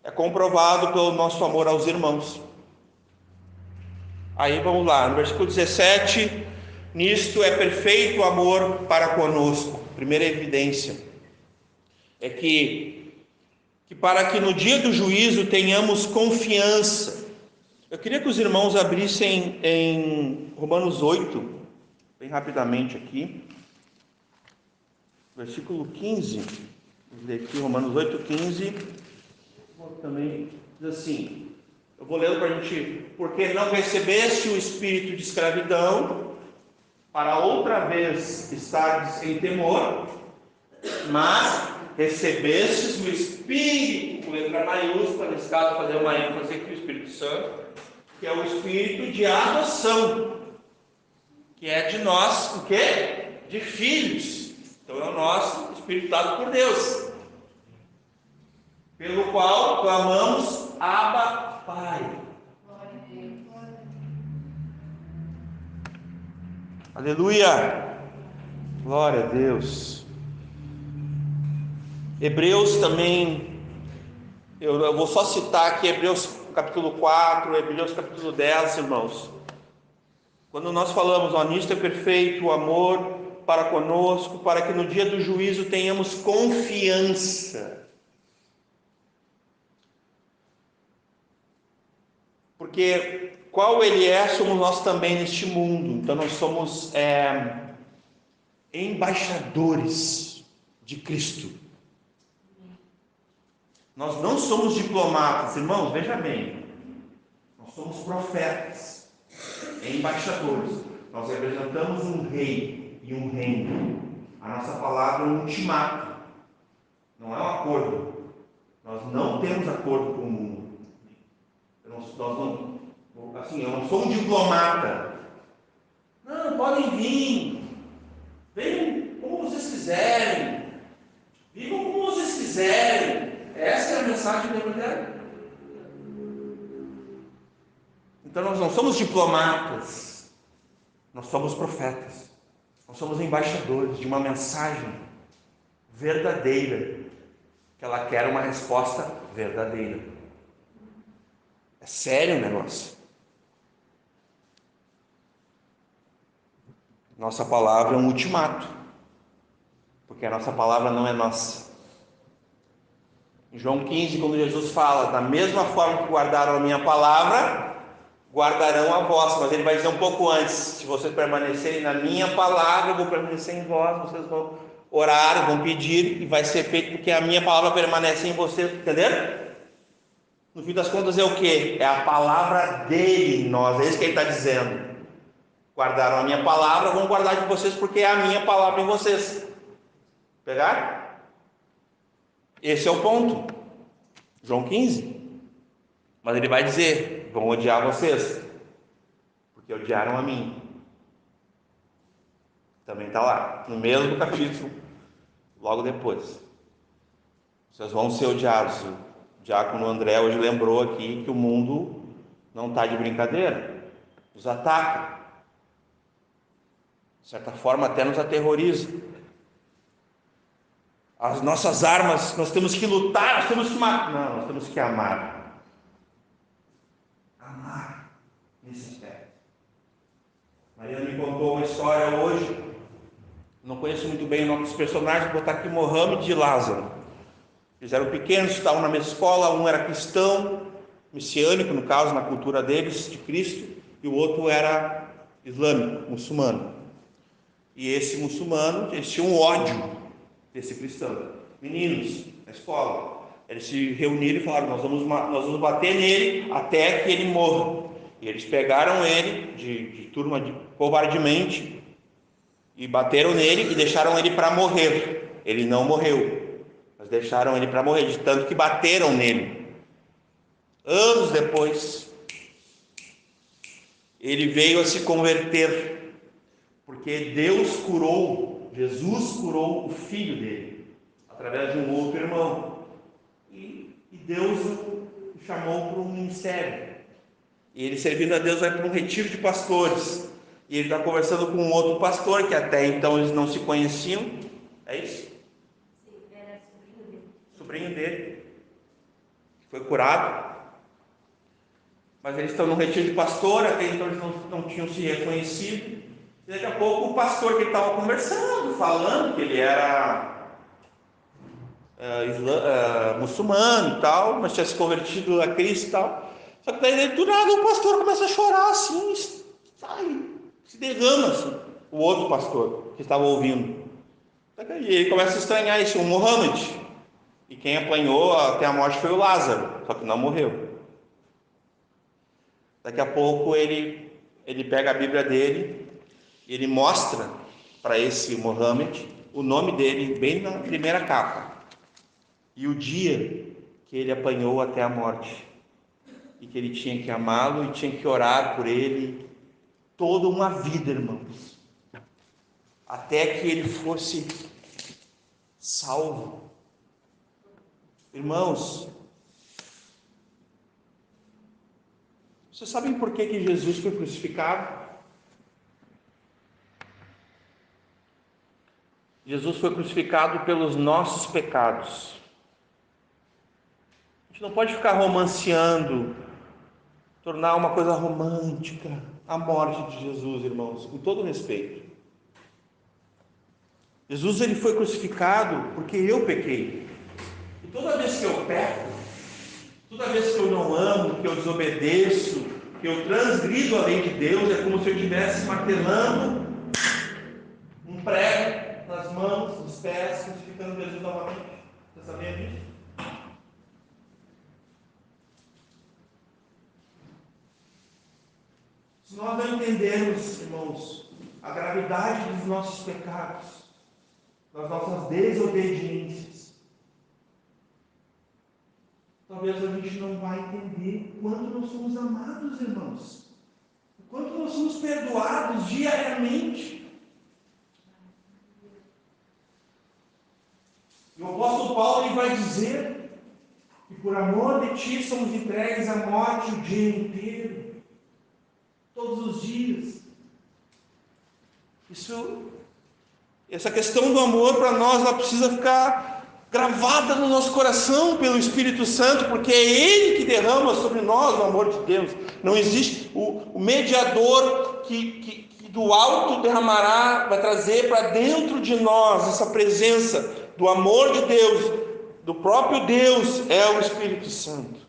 é comprovado pelo nosso amor aos irmãos. Aí vamos lá, no versículo 17: nisto é perfeito o amor para conosco. Primeira evidência é que para que no dia do juízo tenhamos confiança. Eu queria que os irmãos abrissem em Romanos 8, bem rapidamente aqui. versículo 15, vamos ler aqui, Romanos 8:15, também diz assim, eu vou lendo para a gente, porque não recebeste o espírito de escravidão, para outra vez estardes em temor, mas recebestes o Espírito, com letra maiúscula, nesse caso fazer uma ênfase aqui, o Espírito Santo, que é o Espírito de adoção, que é de nós, o quê? De filhos. Então é o nosso Espírito dado por Deus, pelo qual clamamos, Abba, Pai. Aleluia! Glória a Deus. Hebreus também, eu vou só citar aqui Hebreus capítulo 4, Hebreus capítulo 10, irmãos. Quando nós falamos, ó, nisto é perfeito o amor para conosco, para que no dia do juízo tenhamos confiança. Porque qual ele é, somos nós também neste mundo. Então nós somos embaixadores de Cristo. Nós não somos diplomatas, irmãos, veja bem. Nós somos profetas, embaixadores. Nós representamos um rei e um reino. A nossa palavra é um ultimato, não é um acordo. Nós não temos acordo com o mundo. Eu não sou um diplomata. Não, podem vir. Venham como vocês quiserem. Vivam como vocês quiserem. Essa é a mensagem do Evangelho. Então nós não somos diplomatas. Nós somos profetas. Nós somos embaixadores de uma mensagem verdadeira. Que ela quer uma resposta verdadeira. É sério o negócio. Nossa palavra é um ultimato, porque a nossa palavra não é nossa. Em João 15, quando Jesus fala, da mesma forma que guardaram a minha palavra, guardarão a vossa, mas ele vai dizer um pouco antes, se vocês permanecerem na minha palavra, eu vou permanecer em vós, vocês vão orar, vão pedir, e vai ser feito porque a minha palavra permanece em vocês, entenderam? No fim das contas é o quê? É a palavra dele em nós, é isso que ele está dizendo. Guardaram a minha palavra, vão guardar de vocês porque é a minha palavra em vocês. Pegaram? Esse é o ponto. João 15. Mas ele vai dizer, vão odiar vocês, porque odiaram a mim. Também está lá, no mesmo capítulo, logo depois. Vocês vão ser odiados. O diácono André hoje lembrou aqui que o mundo não está de brincadeira. Nos ataca. De certa forma até nos aterroriza. As nossas armas, nós temos que lutar, nós temos que matar. Não, nós temos que amar. Amar nesse aspecto. Maria me contou uma história hoje. Não conheço muito bem o nome dos personagens, vou botar aqui Mohamed e Lázaro. Eles eram pequenos, estavam na mesma escola, um era cristão, messiânico, no caso, na cultura deles, de Cristo, e o outro era islâmico, muçulmano. E esse muçulmano, eles tinham ódio desse cristão. Meninos, na escola, eles se reuniram e falaram, nós vamos bater nele até que ele morra. E eles pegaram ele, de turma, covardemente, e bateram nele e deixaram ele para morrer. Ele não morreu, mas deixaram ele para morrer, de tanto que bateram nele. Anos depois, ele veio a se converter, porque Jesus curou o filho dele, através de um outro irmão, e Deus o chamou para um ministério, e ele servindo a Deus vai para um retiro de pastores, e ele está conversando com um outro pastor, que até então eles não se conheciam, é isso? Sim, era Sobrinho dele, que foi curado, mas eles estão no retiro de pastor, até então eles não tinham se reconhecido. E daqui a pouco o pastor que estava conversando, falando que ele era muçulmano e tal, mas tinha se convertido a Cristo e tal. Só que daí do nada o pastor começa a chorar assim, sai, se derrama assim, o outro pastor que estava ouvindo. E ele começa a estranhar isso, o Mohammed. E quem apanhou até a morte foi o Lázaro, só que não morreu. Daqui a pouco ele pega a Bíblia dele e ele mostra para esse Mohammed o nome dele bem na primeira capa. E o dia que ele apanhou até a morte. E que ele tinha que amá-lo e tinha que orar por ele toda uma vida, irmãos. Até que ele fosse salvo. Irmãos, vocês sabem por que Jesus foi crucificado? Jesus foi crucificado pelos nossos pecados. A gente não pode ficar romanceando, tornar uma coisa romântica a morte de Jesus, irmãos, com todo respeito. Jesus ele foi crucificado porque eu pequei. E toda vez que eu peco, toda vez que eu não amo, que eu desobedeço, que eu transgrido a lei de Deus, é como se eu estivesse martelando um prego nas mãos, nos pés, crucificando Jesus novamente. Você sabia disso? Se nós não entendermos, irmãos, a gravidade dos nossos pecados, das nossas desobediências, talvez a gente não vai entender o quanto nós somos amados, irmãos, o quanto nós somos perdoados diariamente. E o apóstolo Paulo ele vai dizer que por amor de ti somos entregues à morte o dia inteiro, todos os dias. Essa questão do amor para nós, ela precisa ficar gravada no nosso coração pelo Espírito Santo, porque é Ele que derrama sobre nós o amor de Deus. Não existe o mediador que do alto derramará, vai trazer para dentro de nós essa presença do amor de Deus, do próprio Deus, é o Espírito Santo.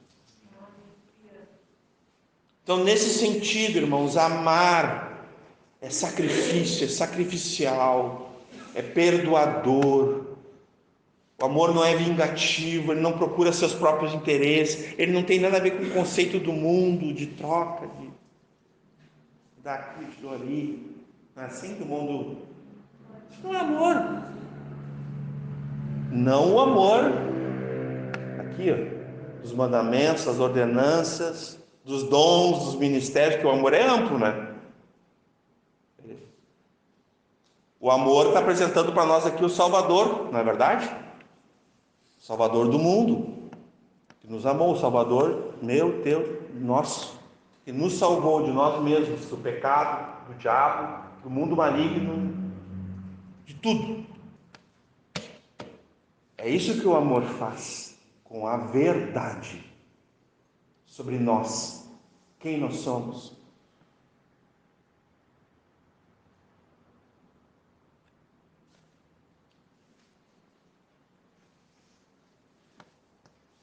Então, nesse sentido, irmãos, amar é sacrifício, é sacrificial, é perdoador. O amor não é vingativo, ele não procura seus próprios interesses, ele não tem nada a ver com o conceito do mundo, de troca, de daqui, de ali. Não é assim que o mundo... Isso não é amor. Não o amor, aqui, ó, dos mandamentos, das ordenanças, dos dons, dos ministérios, que o amor é amplo, né? O amor está apresentando para nós aqui o Salvador, não é verdade? O Salvador do mundo, que nos amou, o Salvador meu, teu, nosso, que nos salvou de nós mesmos, do pecado, do diabo, do mundo maligno, de tudo. É isso que o amor faz, com a verdade sobre nós, quem nós somos.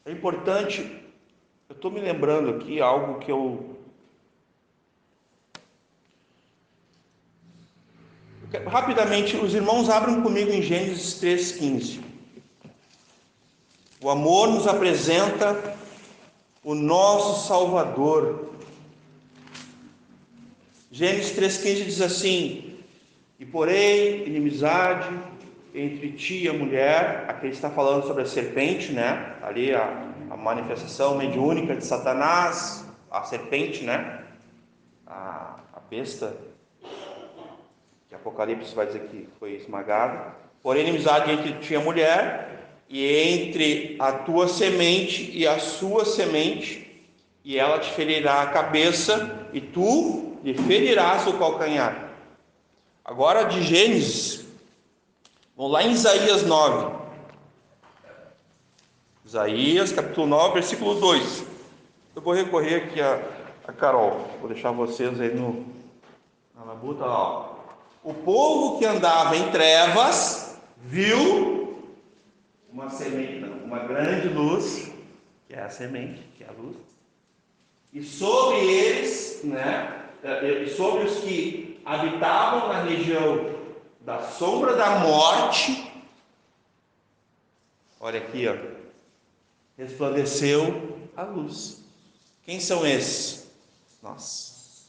É importante, eu estou me lembrando aqui algo que rapidamente, os irmãos abram comigo em Gênesis 3,15. O amor nos apresenta o nosso Salvador. Gênesis 3,15 diz assim: e porém inimizade entre ti e a mulher. Aqui ele está falando sobre a serpente, né? Ali a manifestação mediúnica de Satanás, a serpente, né? A besta que Apocalipse vai dizer que foi esmagada. Porém inimizade entre ti e a mulher, e entre a tua semente e a sua semente, e ela te ferirá a cabeça, e tu lhe ferirás o calcanhar. Agora de Gênesis, vamos lá em Isaías 9. Isaías, capítulo 9, versículo 2. Eu vou recorrer aqui a Carol, vou deixar vocês aí na labuta, ó. O povo que andava em trevas viu uma semente, uma grande luz, que é a semente, que é a luz, e sobre eles, né, e sobre os que habitavam na região da sombra da morte, Olha aqui, ó. Resplandeceu a luz. Quem são esses? Nós.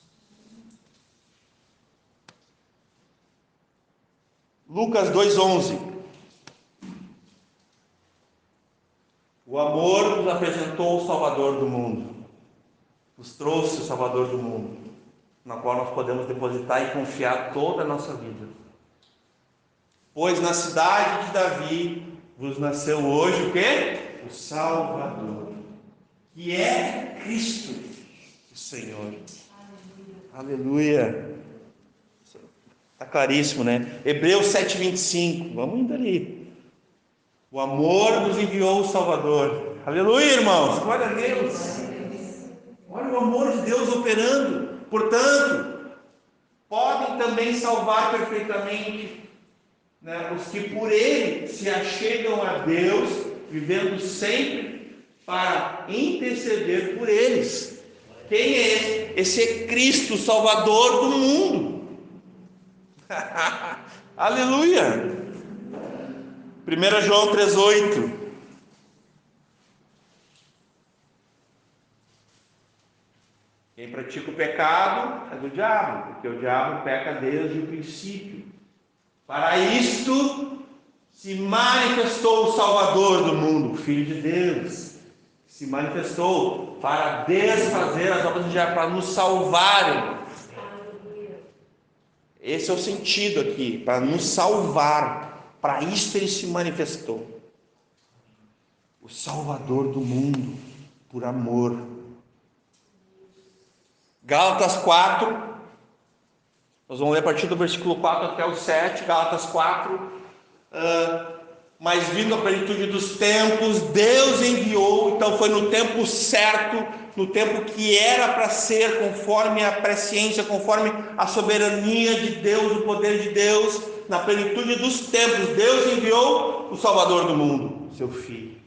Lucas 2:11. O amor nos apresentou o Salvador do mundo. Nos trouxe o Salvador do mundo, na qual nós podemos depositar e confiar toda a nossa vida. Pois na cidade de Davi vos nasceu hoje o quê? O Salvador, que é Cristo, o Senhor. Aleluia. Está claríssimo, né? Hebreus 7:25. Vamos indo ali. O amor nos enviou o Salvador. Aleluia, irmãos. Glória a Deus. Olha o amor de Deus operando. Portanto, podem também salvar perfeitamente, né, os que por Ele se achegam a Deus, vivendo sempre para interceder por eles. Quem é esse? Esse é Cristo, o Salvador do mundo. Aleluia. 1 João 3:8. Quem pratica o pecado é do diabo, porque o diabo peca desde o princípio. Para isto se manifestou o Salvador do mundo, o Filho de Deus. Se manifestou para desfazer as obras do diabo, para nos salvar. Esse é o sentido aqui, para nos salvar. Para isto ele se manifestou. O Salvador do mundo, por amor. Gálatas 4, nós vamos ler a partir do versículo 4 até o 7, Gálatas 4, mas vindo a plenitude dos tempos, Deus enviou, então foi no tempo certo, no tempo que era para ser, conforme a presciência, conforme a soberania de Deus, o poder de Deus, na plenitude dos tempos, Deus enviou o Salvador do mundo, seu Filho.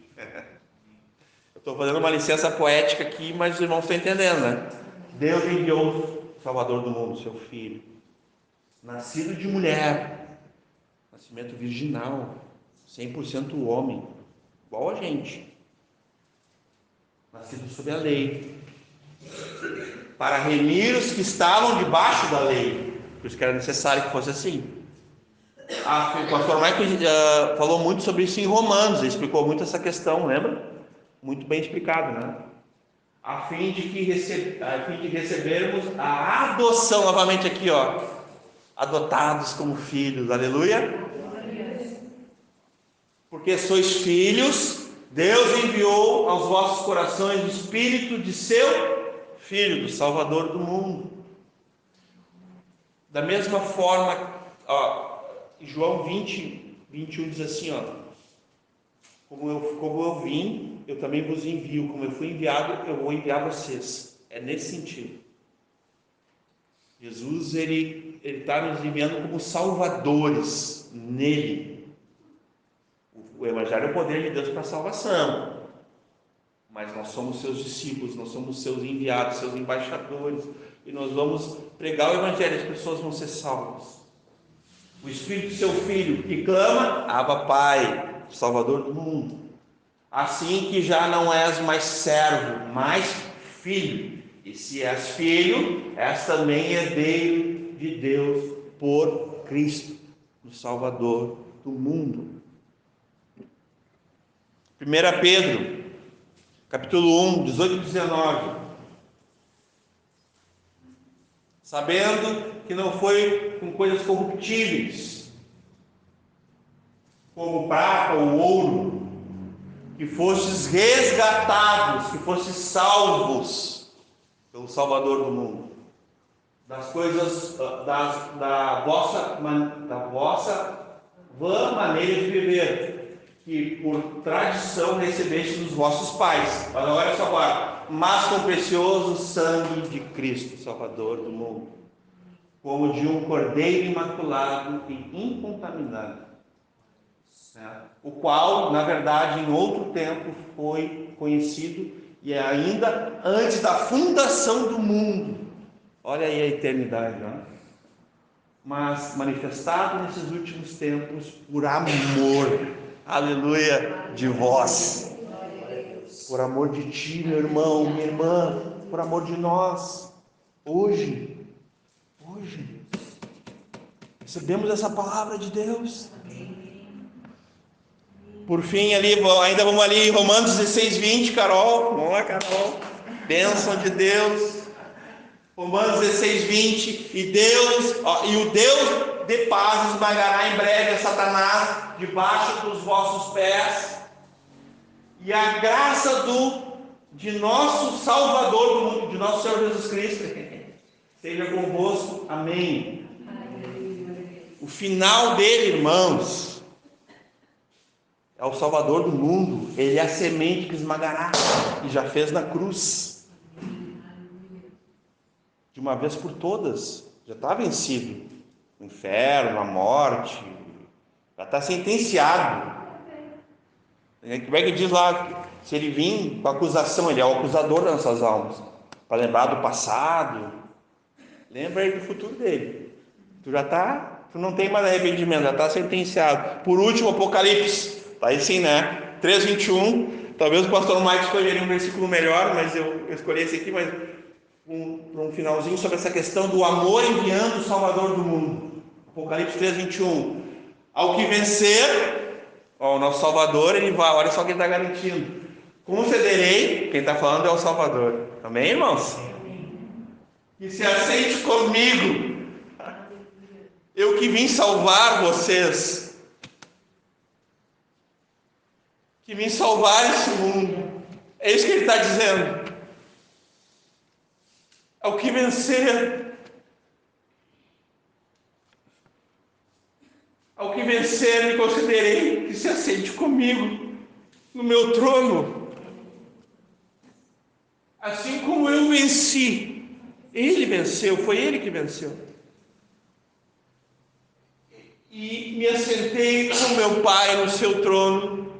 Eu estou fazendo uma licença poética aqui, mas os irmãos estão entendendo, né? Deus enviou o Salvador do mundo, seu Filho, nascido de mulher, nascimento virginal, 100% homem, igual a gente, nascido sob a lei, para remir os que estavam debaixo da lei, por isso que era necessário que fosse assim. O pastor Michael falou muito sobre isso em Romanos, ele explicou muito essa questão, lembra? Muito bem explicado, né? A fim de recebermos a adoção, novamente aqui, ó, adotados como filhos, aleluia. Porque sois filhos, Deus enviou aos vossos corações o Espírito de seu Filho, do Salvador do mundo. Da mesma forma, ó, João 20:21 diz assim, ó, como eu vim, eu também vos envio, como eu fui enviado, eu vou enviar vocês. É nesse sentido. Jesus, ele está nos enviando como salvadores nele. O Evangelho é o poder de Deus para a salvação, mas nós somos seus discípulos, nós somos seus enviados, seus embaixadores, e nós vamos pregar o Evangelho, as pessoas vão ser salvas. O Espírito do seu Filho que clama, Abba Pai, Salvador do mundo. Assim que já não és mais servo, mas filho. E se és filho, és também herdeiro de Deus por Cristo, o Salvador do mundo. 1 Pedro, capítulo 1, 18 e 19. Sabendo que não foi com coisas corruptíveis, como prata ou ouro, que fostes resgatados, que fostes salvos pelo Salvador do mundo, das coisas da vossa vã maneira de viver, que por tradição recebeste dos vossos pais. Mas olha só agora, mas com o precioso sangue de Cristo, Salvador do mundo, como de um cordeiro imaculado e incontaminado, o qual, na verdade, em outro tempo foi conhecido, e ainda antes da fundação do mundo. Olha aí a eternidade, né? Mas manifestado nesses últimos tempos por amor, aleluia, de vós. Por amor de ti, meu irmão, minha irmã, por amor de nós, hoje, recebemos essa palavra de Deus. Por fim, ainda vamos ali em Romanos 16:20, Carol. Vamos lá, Carol. Bênção de Deus. Romanos 16:20. E o Deus de paz esmagará em breve a Satanás debaixo dos vossos pés. E a graça de nosso Salvador do mundo, de nosso Senhor Jesus Cristo, seja convosco. Amém. O final dele, irmãos, é o Salvador do mundo. Ele é a semente que esmagará, e já fez na cruz, de uma vez por todas. Já está vencido o inferno, a morte, já está sentenciado. Como é que diz lá? Se ele vir com acusação, ele é o acusador das nossas almas, para lembrar do passado. Lembra aí do futuro dele. Tu não tem mais arrependimento, já está sentenciado. Por último, Apocalipse, está aí sim, né? 3:21. Talvez o pastor Mike escolheria um versículo melhor, mas eu escolhi esse aqui, mas um finalzinho sobre essa questão do amor enviando o Salvador do mundo. Apocalipse 3:21. Ao que vencer, o nosso Salvador, ele vai, olha só quem está garantindo. Concederei, quem está falando é o Salvador. Amém, irmãos? Que se aceite comigo, eu que vim salvar vocês, que vim salvar esse mundo. É isso que ele está dizendo. Ao que vencer, me considerei que se assente comigo no meu trono, assim como eu venci. Ele venceu, foi ele que venceu. E me assentei com meu Pai no seu trono.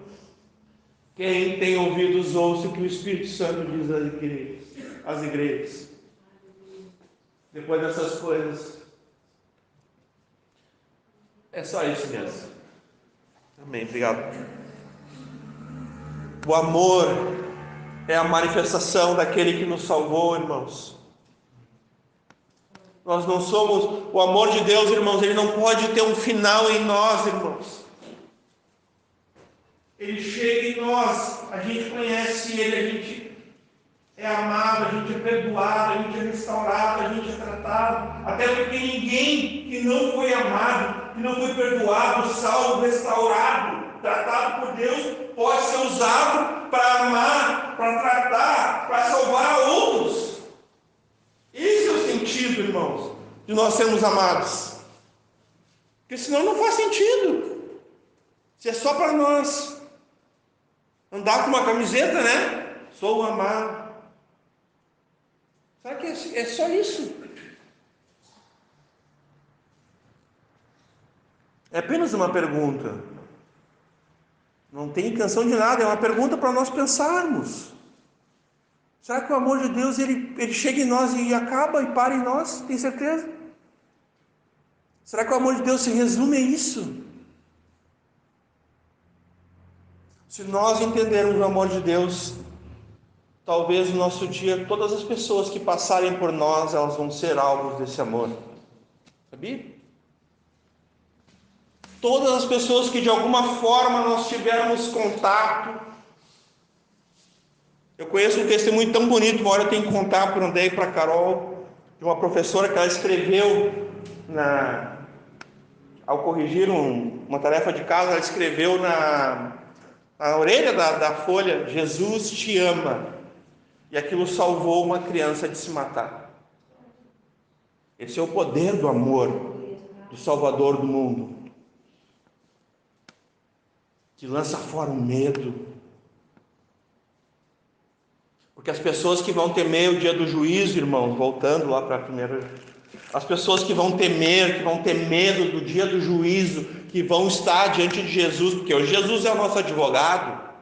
Quem tem ouvidos, ouça o que o Espírito Santo diz às igrejas. Depois dessas coisas, é só isso mesmo. Amém, obrigado. O amor é a manifestação daquele que nos salvou, irmãos. Nós não somos, o amor de Deus, irmãos, ele não pode ter um final em nós, irmãos. Ele chega em nós, a gente conhece ele, a gente é amado, a gente é perdoado, a gente é restaurado, a gente é tratado. Até porque ninguém que não foi amado, que não foi perdoado, salvo, restaurado, tratado por Deus, pode ser usado para amar, para tratar, para salvar outros. Esse é o sentido, irmãos, de nós sermos amados. Porque senão não faz sentido. Se é só para nós andar com uma camiseta, né? Sou amado. Será que é só isso? É apenas uma pergunta. Não tem intenção de nada, é uma pergunta para nós pensarmos. Será que o amor de Deus ele chega em nós e acaba e para em nós? Tem certeza? Será que o amor de Deus se resume a isso? Se nós entendermos o amor de Deus, talvez no nosso dia todas as pessoas que passarem por nós, elas vão ser alvos desse amor. Sabia? Todas as pessoas que de alguma forma nós tivermos contato. Eu conheço um testemunho tão bonito, uma hora eu tenho que contar para o André e para a Carol, de uma professora que ela escreveu ao corrigir uma tarefa de casa, ela escreveu na orelha da folha: Jesus te ama. E aquilo salvou uma criança de se matar. Esse é o poder do amor do Salvador do mundo, que lança fora o medo. Porque as pessoas que vão temer o dia do juízo, irmãos, voltando lá para a primeira, as pessoas que vão temer, que vão ter medo do dia do juízo, que vão estar diante de Jesus, porque o Jesus é o nosso advogado.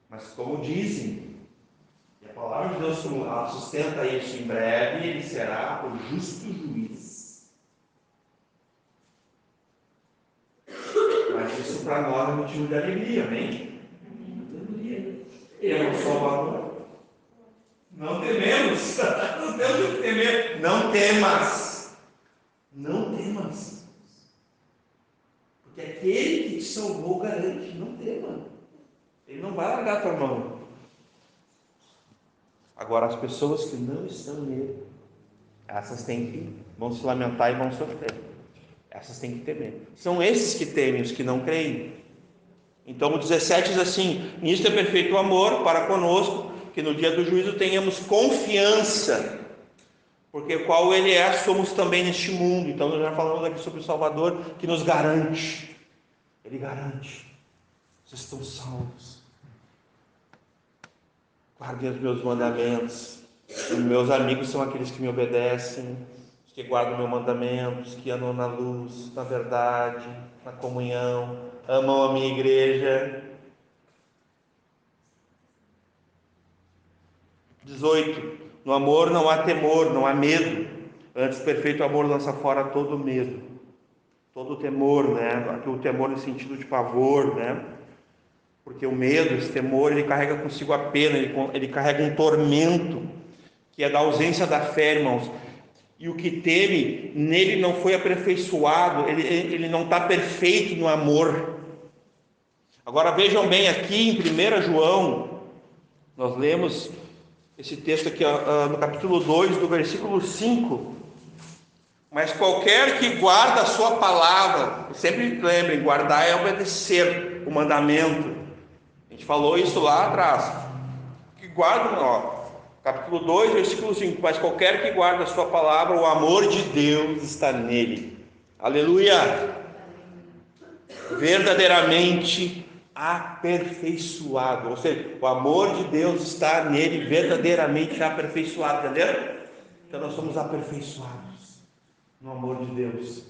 Mas como dizem, e a palavra de Deus sustenta isso, em breve ele será o justo juiz. Mas isso para motivo de alegria, amém? Ele é o Salvador. Não tememos, não temos o que temer. Não temas, não temas, porque aquele que te salvou garante, não tema. Ele não vai largar a tua mão. Agora, as pessoas que não estão nele, essas vão se lamentar e vão sofrer. Essas têm que temer. São esses que temem, os que não creem. Então o 17 diz assim: nisto é perfeito o amor para conosco, que no dia do juízo tenhamos confiança, porque qual ele é, somos também neste mundo. Então nós já falamos aqui sobre o Salvador, que nos garante. Ele garante. Vocês estão salvos. Guardem os meus mandamentos. Os meus amigos são aqueles que me obedecem, os que guardam meus mandamentos, que andam na luz, na verdade, na comunhão, amam a minha igreja. 18. No amor não há temor, não há medo. Antes, perfeito amor lança fora todo medo, todo temor, né? Aqui o temor no sentido de pavor, né? Porque o medo, esse temor, ele carrega consigo a pena, ele carrega um tormento, que é da ausência da fé, irmãos. E o que teme, nele não foi aperfeiçoado, ele não está perfeito no amor. Agora vejam bem, aqui em 1 João, nós lemos esse texto aqui no capítulo 2, do versículo 5. Mas qualquer que guarda a sua palavra, sempre lembrem, guardar é obedecer o mandamento. A gente falou isso lá atrás. Que guarda, capítulo 2, versículo 5. Mas qualquer que guarda a sua palavra, o amor de Deus está nele. Aleluia! Verdadeiramente aperfeiçoado. Ou seja, o amor de Deus está nele verdadeiramente aperfeiçoado. Entendeu? Então nós somos aperfeiçoados no amor de Deus.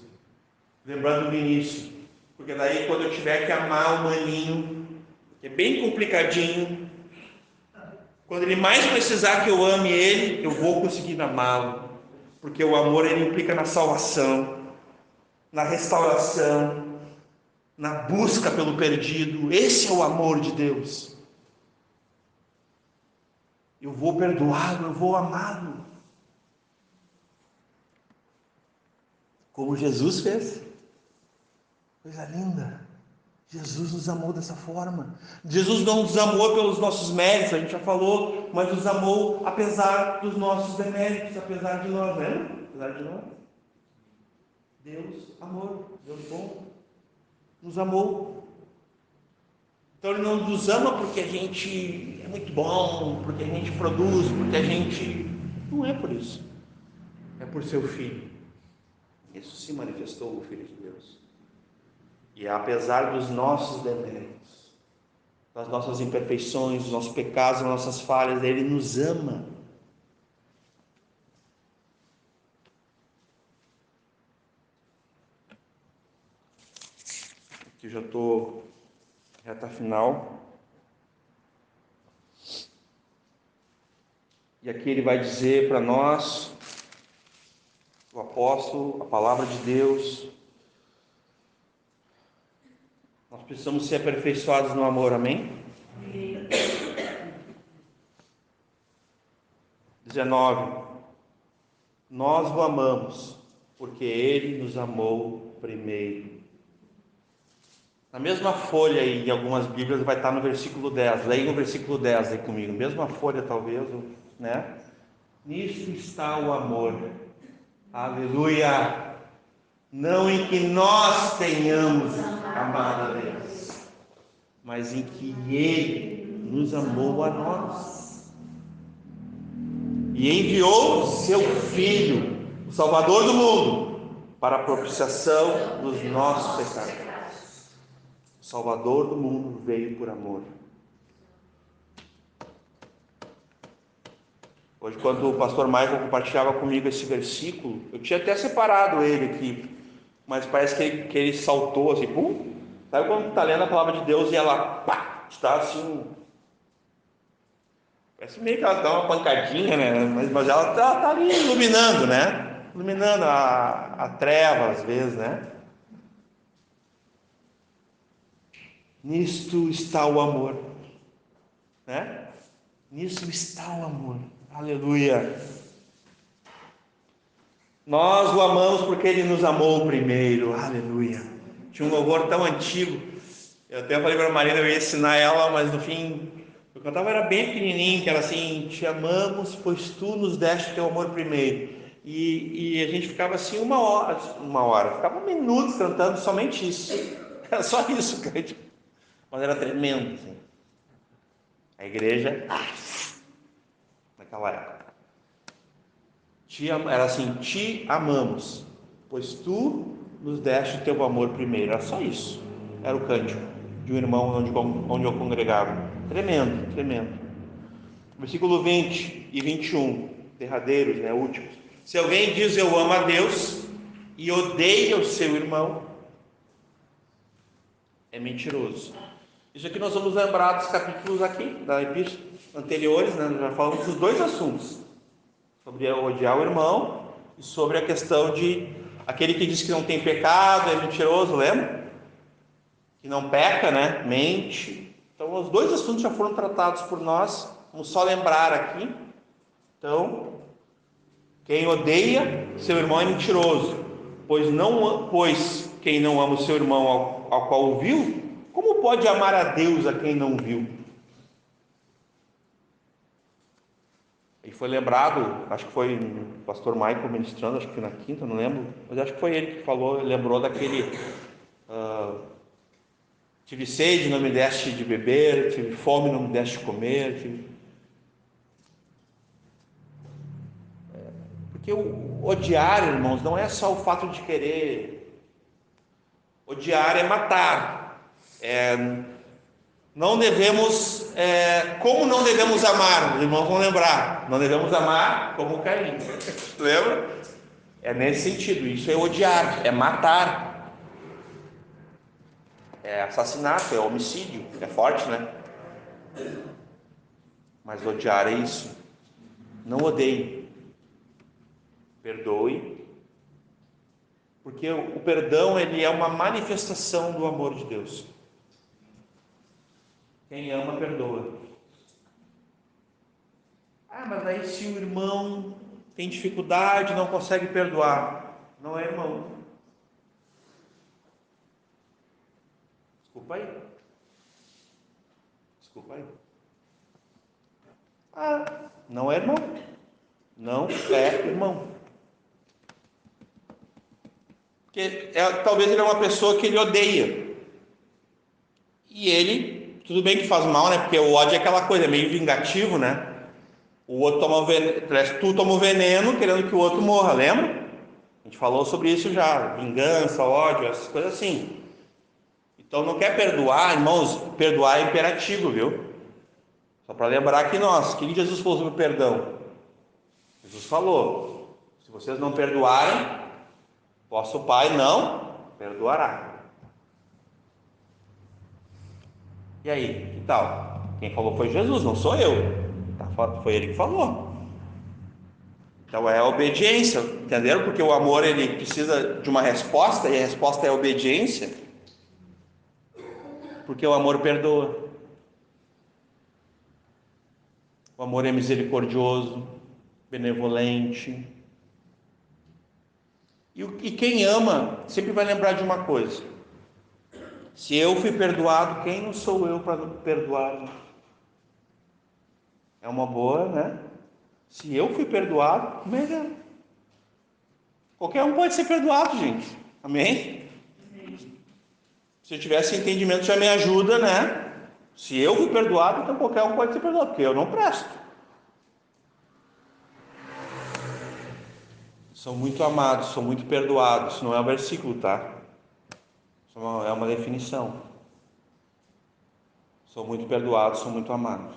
Lembrando do início. Porque daí quando eu tiver que amar o maninho, que é bem complicadinho, quando ele mais precisar que eu ame ele, eu vou conseguir amá-lo, porque o amor ele implica na salvação, na restauração, na busca pelo perdido. Esse é o amor de Deus. Eu vou perdoá-lo, eu vou amá-lo, como Jesus fez. Coisa linda. Jesus nos amou dessa forma. Jesus não nos amou pelos nossos méritos, a gente já falou, mas nos amou apesar dos nossos deméritos, apesar de nós, né? Apesar de nós. Deus, amor, Deus bom, nos amou. Então Ele não nos ama porque a gente é muito bom, porque a gente produz, porque a gente... Não é por isso. É por seu Filho. Isso se manifestou o Filho de Deus. E apesar dos nossos deméritos, das nossas imperfeições, dos nossos pecados, das nossas falhas, Ele nos ama. Aqui já estou reta final. E aqui ele vai dizer para nós, o apóstolo, a palavra de Deus, nós precisamos ser aperfeiçoados no amor, amém? 19. Nós o amamos, porque Ele nos amou primeiro. Na mesma folha aí, em algumas Bíblias, vai estar no versículo 10. Leia o versículo 10 aí comigo. Mesma folha, talvez, né? Nisso está o amor. Aleluia! Não em que nós tenhamos amado a Deus, mas em que Ele nos amou a nós e enviou seu Filho, o Salvador do mundo, para a propiciação dos nossos pecados. O Salvador do mundo veio por amor. Hoje, quando o pastor Michael compartilhava comigo esse versículo, eu tinha até separado ele aqui, mas parece que ele saltou assim, pum. Sabe quando está lendo a palavra de Deus e ela, pá, está assim, parece meio que ela dá uma pancadinha, né? Mas ela está ali iluminando, né? Iluminando a treva às vezes, né? Nisto está o amor, né? Nisso está o amor. Aleluia. Nós o amamos porque ele nos amou primeiro. Aleluia. Tinha um louvor tão antigo. Eu até falei para a Marina, eu ia ensinar ela, mas no fim, eu cantava, era bem pequenininho, que era assim: te amamos, pois tu nos deste teu amor primeiro. E a gente ficava assim uma hora, ficava minutos cantando somente isso. Era só isso, cântico. Mas era tremendo, assim. A igreja, naquela época, era assim: te amamos, pois tu nos deste o teu amor primeiro. Era só isso. Era o cântico de um irmão onde eu congregava. Tremendo, tremendo. Versículo 20 e 21, derradeiros, né, últimos. Se alguém diz eu amo a Deus e odeia o seu irmão, é mentiroso. Isso aqui nós vamos lembrar dos capítulos aqui, da epístola anteriores, né? Nós já falamos dos dois assuntos, sobre odiar o irmão e sobre a questão de aquele que diz que não tem pecado, é mentiroso, lembra? Que não peca, né? Mente. Então os dois assuntos já foram tratados por nós. Vamos só lembrar aqui. Então, quem odeia seu irmão é mentiroso, pois quem não ama o seu irmão ao qual o viu, como pode amar a Deus a quem não viu? E foi lembrado, acho que foi o pastor Michael ministrando, acho que na quinta, não lembro, mas acho que foi ele que falou, lembrou daquele tive sede, não me deste de beber, tive fome, não me deste de comer, Porque o odiar, irmãos, não é só o fato de querer. Odiar é matar. Não devemos, como não devemos amar? Os irmãos vão lembrar. Não devemos amar como Caim. Lembra? É nesse sentido. Isso é odiar, é matar. É assassinato, é homicídio. É forte, né? Mas odiar é isso. Não odeie. Perdoe, porque o perdão ele é uma manifestação do amor de Deus. Quem ama, perdoa. Mas aí se o irmão tem dificuldade, não consegue perdoar, não é irmão. Desculpa aí. Não é irmão. Não é irmão. Porque talvez ele é uma pessoa que ele odeia. E ele, tudo bem que faz mal, né? Porque o ódio é aquela coisa, é meio vingativo, né? O outro toma o veneno, tu toma o veneno querendo que o outro morra, lembra? A gente falou sobre isso já, vingança, ódio, essas coisas assim. Então não quer perdoar, irmãos, perdoar é imperativo, viu? Só para lembrar que o que Jesus falou sobre perdão? Jesus falou: se vocês não perdoarem, vosso Pai não perdoará. E aí, que tal? Quem falou foi Jesus, não sou eu. Foi ele que falou. Então é a obediência, entenderam? Porque o amor ele precisa de uma resposta, e a resposta é a obediência. Porque o amor perdoa. O amor é misericordioso, benevolente. E quem ama sempre vai lembrar de uma coisa: se eu fui perdoado, quem não sou eu para perdoar? É uma boa, né? Se eu fui perdoado, melhor. Qualquer um pode ser perdoado, gente. Amém? Se eu tivesse entendimento, já me ajuda, né? Se eu fui perdoado, então qualquer um pode ser perdoado, porque eu não presto. São muito amados, são muito perdoados. Isso não é um versículo, tá? Isso é uma definição. São muito perdoados, são muito amados.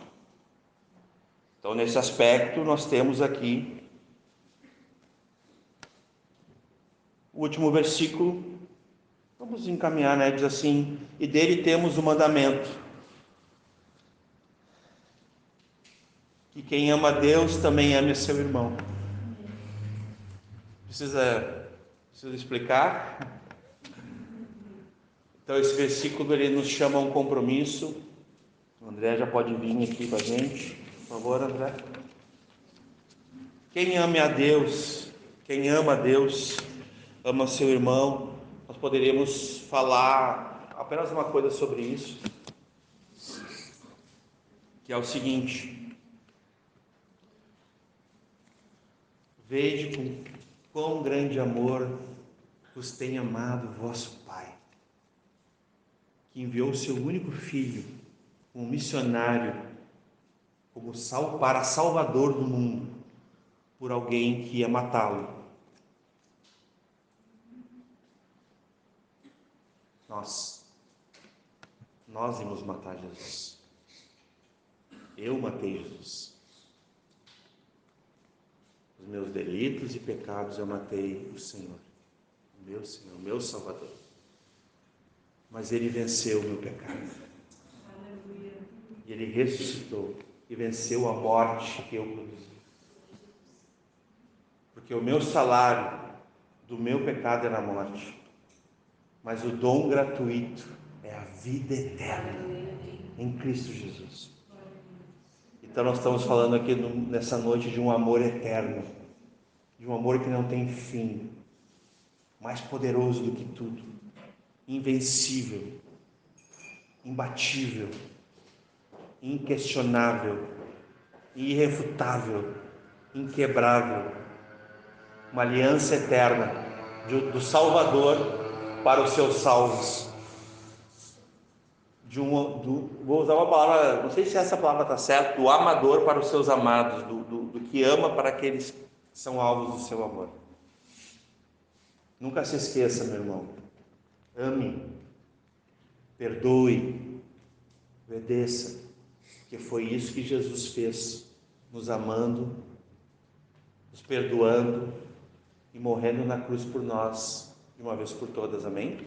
Então, nesse aspecto, nós temos aqui o último versículo. Vamos encaminhar, né? Diz assim: e dele temos o mandamento, que quem ama a Deus também ame seu irmão. Precisa explicar? Então esse versículo ele nos chama a um compromisso. O André já pode vir aqui com a gente, por favor, André. Quem ama a Deus, quem ama a Deus, ama seu irmão. Nós poderíamos falar apenas uma coisa sobre isso, que é o seguinte: vede com quão grande amor vos tem amado vosso Pai, que enviou o seu único Filho como missionário, como para salvador do mundo, por alguém que ia matá-lo. Nós íamos matar Jesus. Eu matei Jesus. Os meus delitos e pecados eu matei o Senhor, o meu Salvador. Mas Ele venceu o meu pecado. E Ele ressuscitou e venceu a morte que eu produzi. Porque o meu salário do meu pecado era a morte, mas o dom gratuito é a vida eterna em Cristo Jesus. Então nós estamos falando aqui nessa noite de um amor eterno, de um amor que não tem fim, mais poderoso do que tudo, invencível, imbatível, inquestionável, irrefutável, inquebrável, uma aliança eterna do Salvador para os seus salvos. Vou usar uma palavra, não sei se essa palavra está certa, do amador para os seus amados, do que ama para aqueles que são alvos do seu amor. Nunca se esqueça, meu irmão, ame, perdoe, obedeça, porque foi isso que Jesus fez, nos amando, nos perdoando e morrendo na cruz por nós, de uma vez por todas, amém?